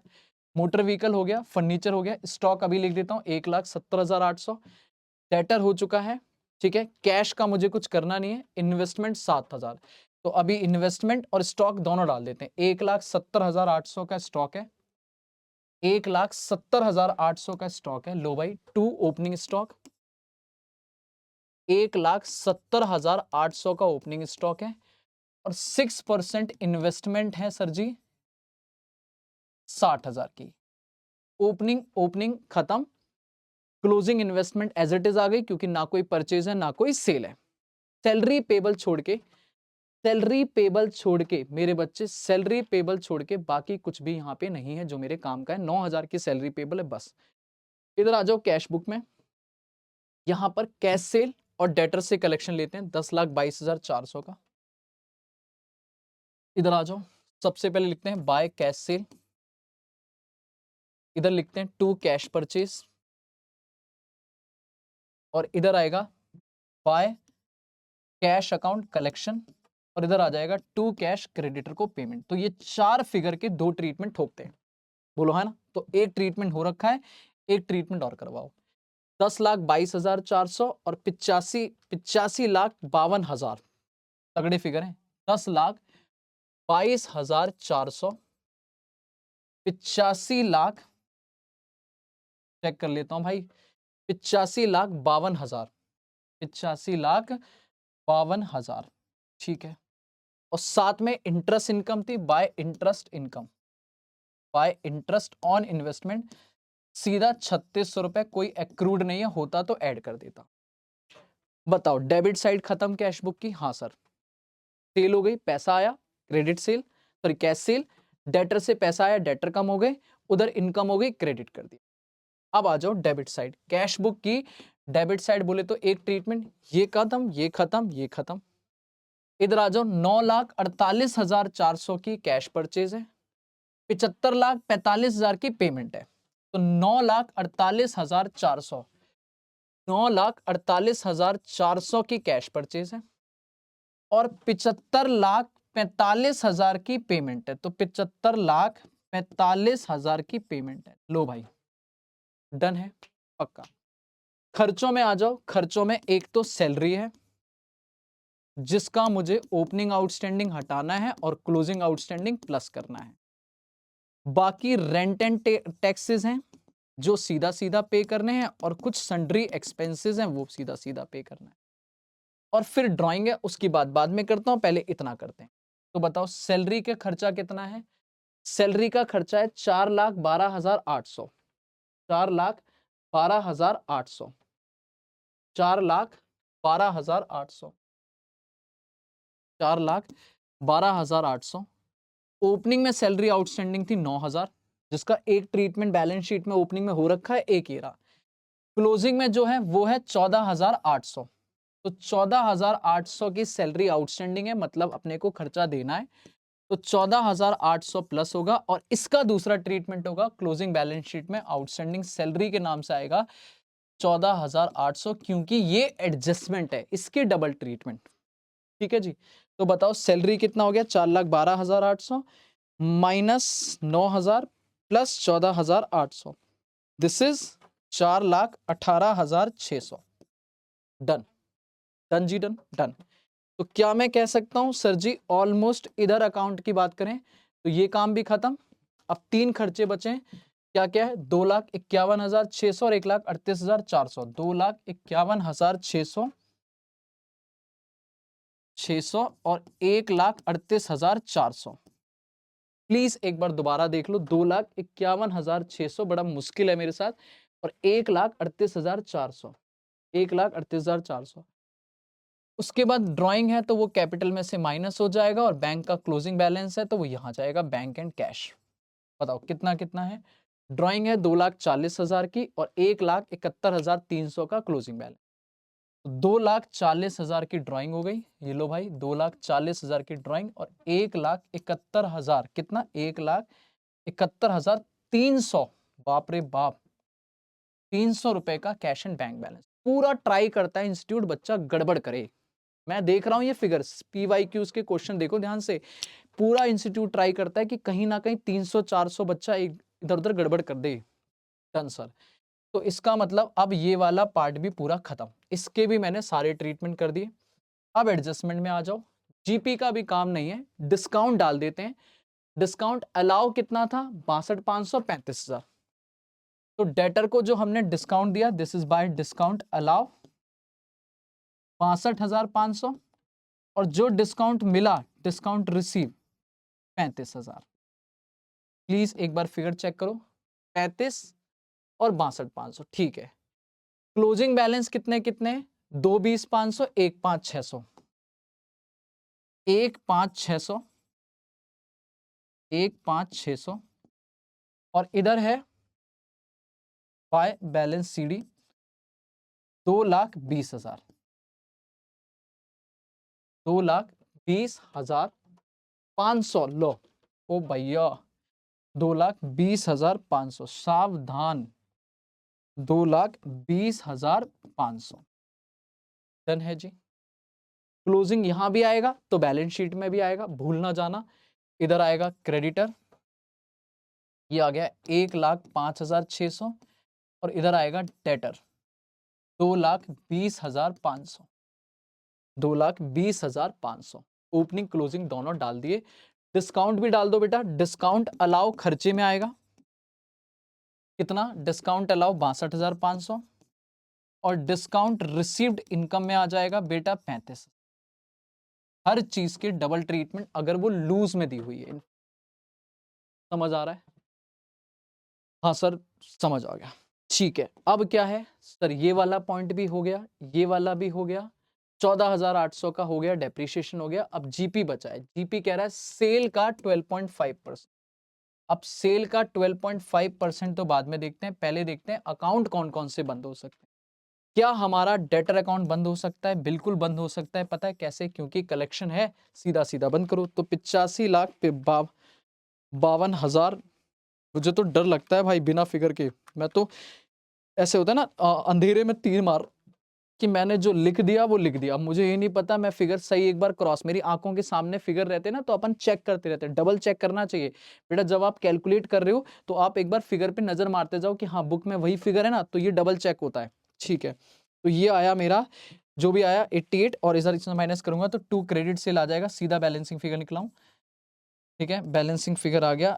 मोटर व्हीकल हो गया, फर्नीचर हो गया, स्टॉक अभी लिख देता हूँ 1,70,800, डेटर हो चुका है, ठीक है। कैश का मुझे कुछ करना नहीं है, इन्वेस्टमेंट 7,000, तो अभी इन्वेस्टमेंट और स्टॉक दोनों डाल देते हैं। 1,70,800 का स्टॉक है, 1,70,800 का स्टॉक है। लो भाई टू ओपनिंग स्टॉक, 1,70,800 का ओपनिंग स्टॉक है, और 6% इन्वेस्टमेंट है सर जी 60,000 की। ओपनिंग खत्म, closing investment as it is आ गई क्योंकि ना कोई परचेज है ना कोई सेल है। सैलरी पेबल छोड़ के, सैलरी पेबल छोड़ के मेरे बच्चे, सैलरी पेबल छोड़ के बाकी कुछ भी यहाँ पे नहीं है जो मेरे काम का है। 9,000 की सैलरी पेबल है बस। इधर आ जाओ कैश बुक में, यहां पर कैश सेल और डेटर से कलेक्शन लेते हैं 10,22,400 का। इधर आ जाओ, सबसे पहले लिखते हैं बाय कैश सेल, इधर लिखते हैं टू कैश परचेज, और इधर आएगा बाय कैश अकाउंट कलेक्शन, और इधर आ जाएगा टू कैश क्रेडिटर को पेमेंट। तो ये 4 फिगर के 2 ट्रीटमेंट ठोकते हैं, बोलो है ना। तो एक ट्रीटमेंट हो रखा है, एक ट्रीटमेंट और करवाओ। 10,22,400 और 85,52,52,000 तगड़े फिगर हैं। 10,22,400, 85,00,000, चेक कर लेता हूं भाई, 85,52,000, 85,52,000, ठीक है। और साथ में इंटरेस्ट इनकम थी, bye interest income, bye interest on investment, सीधा 3600 रुपए, कोई एक्रूड नहीं है, होता तो ऐड कर देता। बताओ डेबिट साइड खत्म कैश बुक की, हाँ सर। सेल हो गई, पैसा आया, credit sale, sorry cash cell, debtor से पैसा आया, डेटर कम हो गए, उधर इनकम हो गई, क्रेडिट कर दिया। अब आ जाओ डेबिट साइड, कैश बुक की डेबिट साइड बोले तो एक ट्रीटमेंट, ये खत्म, ये खत्म, ये खत्म। इधर आ जाओ, 9,48,400 की कैश परचेज है, 75,45,000 की पेमेंट है। तो 9,48,400, 9,48,400 की कैश परचेज है और 75,45,000 की पेमेंट है। तो 75,45,000 की पेमेंट है। लो भाई डन है पक्का। खर्चों में आ जाओ, खर्चों में एक तो सैलरी है जिसका मुझे ओपनिंग आउटस्टैंडिंग हटाना है और क्लोजिंग आउटस्टैंडिंग प्लस करना है। बाकी रेंट एंड टैक्सेस हैं जो सीधा सीधा पे करने हैं, और कुछ सन्ड्री एक्सपेंसेस हैं वो सीधा सीधा पे करना है। और फिर ड्राइंग है, उसकी बात बाद में करता हूं, पहले इतना करते हैं। तो बताओ सैलरी का खर्चा कितना है। सैलरी का खर्चा है 4,12,800, 4,12,800, 4,12,800, 4,12,800। ओपनिंग में सैलरी आउटस्टैंडिंग थी 9,000, जिसका एक ट्रीटमेंट बैलेंस शीट में ओपनिंग में हो रखा है, एक ये रहा। क्लोजिंग में जो है वो है 14,800। तो 14,800 की सैलरी आउटस्टैंडिंग है, मतलब अपने को खर्चा देना है। तो 14,800 प्लस होगा, और इसका दूसरा ट्रीटमेंट होगा क्लोजिंग बैलेंस शीट में, आउटस्टैंडिंग सैलरी के नाम से आएगा 14,800, क्योंकि ये एडजस्टमेंट है, इसके डबल ट्रीटमेंट। ठीक है जी। तो बताओ सैलरी कितना हो गया, 4,12,800 minus 9,000 plus 14,800, this is 4,18,600। Done, done जी, डन डन। तो क्या मैं कह सकता हूं सर जी ऑलमोस्ट, इधर अकाउंट की बात करें तो ये काम भी खत्म। अब 3 खर्चे बचे, क्या क्या है, 2,51,600 और 1,38,400, 2,51,600 और 1,38,400। प्लीज एक बार दोबारा देख लो, 2,51,600 बड़ा मुश्किल है मेरे साथ, और 1,38,400, 1,38,400। उसके बाद ड्राइंग है तो वो कैपिटल में से माइनस हो जाएगा, और बैंक का क्लोजिंग बैलेंस है तो वो यहां जाएगा बैंक एंड कैश। बताओ कितना कितना है। ड्राइंग है 2,40,000 की और 1,71,300 का क्लोजिंग बैलेंस। 2,40,000 की ड्राइंग हो गई, ये लो भाई 2,40,000 की ड्राइंग, और 1,71,000 कितना, 1,71,300, बाप रे बाप, 300 रुपए का कैश एंड बैंक बैलेंस। पूरा ट्राई करता है इंस्टीट्यूट बच्चा गड़बड़ करे, मैं देख रहा हूं ये फिगर्स, पीवाईक्यूज के क्वेश्चन देखो ध्यान से, पूरा इंस्टीट्यूट ट्राई करता है कि कहीं ना कहीं 300-400 बच्चा इधर उधर गड़बड़ कर दे। Done sir. तो इसका मतलब अब ये वाला पार्ट भी पूरा खत्म, इसके भी मैंने सारे ट्रीटमेंट कर दिए। अब एडजस्टमेंट में आ जाओ, जीपी का भी काम नहीं है, डिस्काउंट डाल देते हैं। डिस्काउंट अलाउ कितना था, 62,500, 35,000। तो डेटर को जो हमने डिस्काउंट दिया, this is by discount allow 62,500, और जो डिस्काउंट मिला डिस्काउंट रिसीव 35,000। प्लीज एक बार फिगर चेक करो, 35 और 62,500, ठीक है। क्लोजिंग बैलेंस कितने कितने, 2,20,500, 1,5,600, 1,5,600, 1,5,600, और इधर है बाय बैलेंस सीडी 2,20,000, 2,20,500। लो ओ भैया, 2,20,500, सावधान, 2,20,500। डन है जी। क्लोजिंग यहां भी आएगा तो बैलेंस शीट में भी आएगा, भूल ना जाना। इधर आएगा क्रेडिटर, ये आ गया 1,05,600, और इधर आएगा डेटर 2,20,500, 2,20,500। ओपनिंग क्लोजिंग दोनों डाल दिए। डिस्काउंट भी डाल दो बेटा, डिस्काउंट अलाउ खर्चे में आएगा कितना, डिस्काउंट अलाउ 62,500, और डिस्काउंट रिसीव्ड इनकम में आ जाएगा बेटा 35। हर चीज के डबल ट्रीटमेंट अगर वो लूज में दी हुई है। समझ आ रहा है? हाँ सर समझ आ गया, ठीक है। अब क्या है सर, ये वाला पॉइंट भी हो गया, ये वाला भी हो गया, 14,800 का हो गया, डेप्रीशिएशन हो गया। अब जीपी बचा है, जीपी कह रहा है सेल का 12.5%। अब सेल का 12.5% तो बाद में देखते हैं, पहले देखते हैं अकाउंट कौन कौन से बंद हो सकते हैं। क्या हमारा डेटर अकाउंट बंद हो सकता है? बिल्कुल बंद हो सकता है। पता है कैसे? क्योंकि कलेक्शन है, सीधा सीधा बंद करो। तो 85,52,000। मुझे तो डर लगता है भाई बिना फिगर के, मैं तो ऐसे होता है ना अंधेरे में तीर मार, कि मैंने जो लिख दिया वो लिख दिया। अब मुझे ये नहीं पता मैं फिगर सही एक बार क्रॉस, मेरी आंखों के सामने फिगर रहते ना तो अपन चेक करते रहते हैं, डबल चेक करना चाहिए बेटा। जब आप कैलकुलेट कर रहे हो तो आप एक बार फिगर पे नजर मारते जाओ कि हाँ बुक में वही फिगर है ना, तो ये डबल चेक होता है, ठीक है। तो ये आया मेरा, जो भी आया 88, और इधर इसमें माइनस करूंगा तो 2 क्रेडिट सेल आ जाएगा, सीधा बैलेंसिंग फिगर निकलाऊं, ठीक है। बैलेंसिंग फिगर आ गया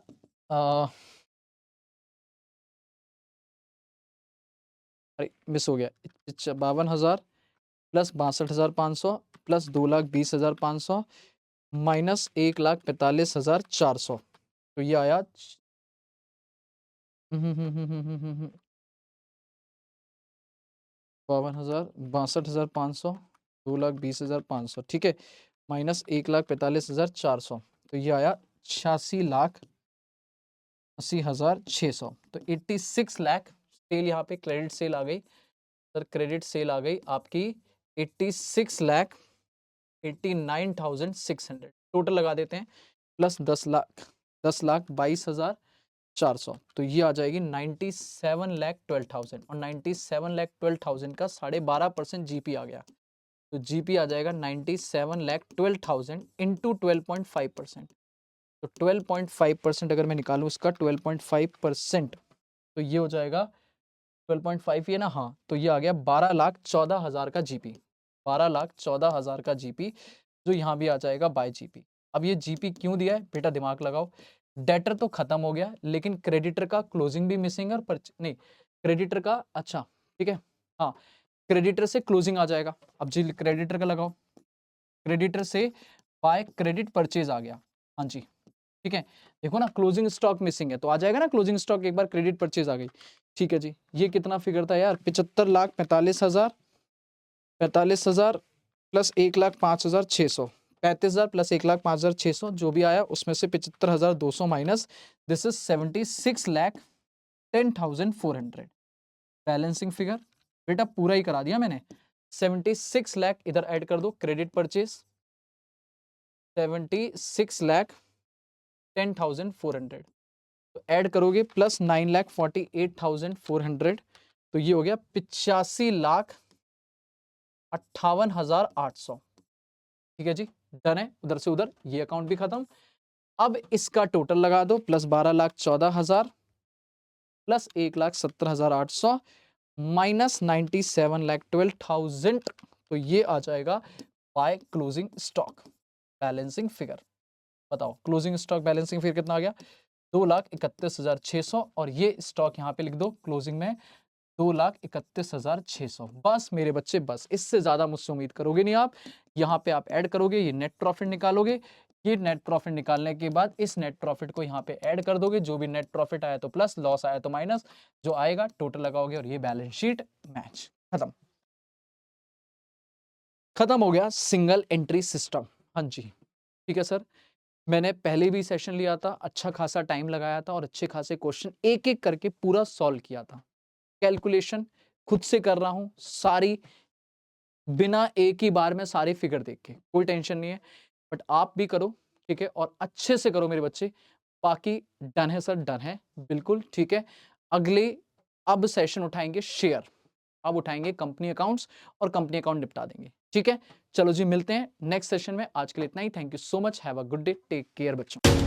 अरे मिस हो गया, 52,000 प्लस 62,500 प्लस 2,20,500 माइनस 1,45,400। तो ये आया 52,000, 62,500, 2,20,500, ठीक है, माइनस 1,45,400। तो ये आया 86,80,600। तो 86 लाख सेल, यहाँ पे क्रेडिट सेल आ गई सर, क्रेडिट सेल आ गई आपकी 86,89,600। टोटल लगा देते हैं, प्लस 10,22,400। तो ये आ जाएगी 97,12,000, और 97,12,000 का 12.5% जीपी आ गया। तो जीपी आ जाएगा 97,12,000 इंटू 12.5%। तो 12.5% अगर मैं निकालूं इसका 12.5%, तो ये हो जाएगा 12.5 ये ना, हाँ, तो ये आ गया 12,14,000 का जीपी, 12,14,000 का जीपी, जो यहाँ भी आ जाएगा बाय जीपी। अब ये जीपी क्यों दिया है बेटा, दिमाग लगाओ। डेटर तो खत्म हो गया, लेकिन क्रेडिटर का क्लोजिंग भी मिसिंग है, और नहीं क्रेडिटर का, अच्छा ठीक है, हाँ क्रेडिटर से क्लोजिंग आ जाएगा। अब जी क्रेडिटर का लगाओ, क्रेडिटर से बाय क्रेडिट परचेज आ गया, हाँ जी ठीक है। देखो ना क्लोजिंग स्टॉक मिसिंग है, तो आ जाएगा ना क्लोजिंग स्टॉक, एक बार क्रेडिट परचेज आ गई, ठीक है जी। ये कितना फिगर था यार, 75,45,000, 45,000 प्लस 1,05,600, 35,000 प्लस 1,05,600, जो भी आया उसमें से 75,200 minus, this is 76,10,400। Balancing figure बेटा पूरा ही करा दिया मैंने, 76 लाख इधर ऐड कर दो, क्रेडिट परचेज 76,10,400, तो ऐड करोगे प्लस 9,48,400, तो ये हो गया 85,58,800। ठीक है जी, डन है। उधर से उधर ये अकाउंट भी खत्म। अब इसका टोटल लगा दो, प्लस 12,14,000 प्लस 1,70,800 माइनस 97,12,000, तो ये आ जाएगा by closing stock balancing figure. बताओ क्लोजिंग स्टॉक बैलेंसिंग फिगर कितना आ गया, 2,31,600, और ये स्टॉक यहाँ पे लिख दो क्लोजिंग में 2,31,600। बस मेरे बच्चे बस, इससे ज्यादा मुझसे उम्मीद करोगे नहीं आप। यहाँ पे आप ऐड करोगे, ये नेट प्रॉफिट निकालोगे, ये नेट प्रॉफिट निकालने के बाद इस नेट प्रॉफिट को यहाँ पे ऐड कर दोगे, जो भी नेट प्रॉफिट आया तो प्लस, लॉस आया तो माइनस, जो आएगा टोटल लगाओगे और ये बैलेंस शीट मैच, खत्म। खत्म हो गया सिंगल एंट्री सिस्टम। हाँ जी, ठीक है सर। मैंने पहले भी सेशन लिया था, अच्छा खासा टाइम लगाया था और अच्छे खासे क्वेश्चन एक एक करके पूरा सॉल्व किया था। कैलकुलेशन खुद से कर रहा हूं सारी, बिना एक ही बार में सारे फिगर देख के, कोई टेंशन नहीं है। बट आप भी करो, ठीक है, और अच्छे से करो मेरे बच्चे। बाकी डन है सर, डन है बिल्कुल, ठीक है। अगले अब सेशन उठाएंगे शेयर, अब उठाएंगे कंपनी अकाउंट्स और कंपनी अकाउंट निपटा देंगे, ठीक है। चलो जी, मिलते हैं नेक्स्ट सेशन में। आज के लिए इतना ही। Thank you so much, have a good day, take care बच्चों।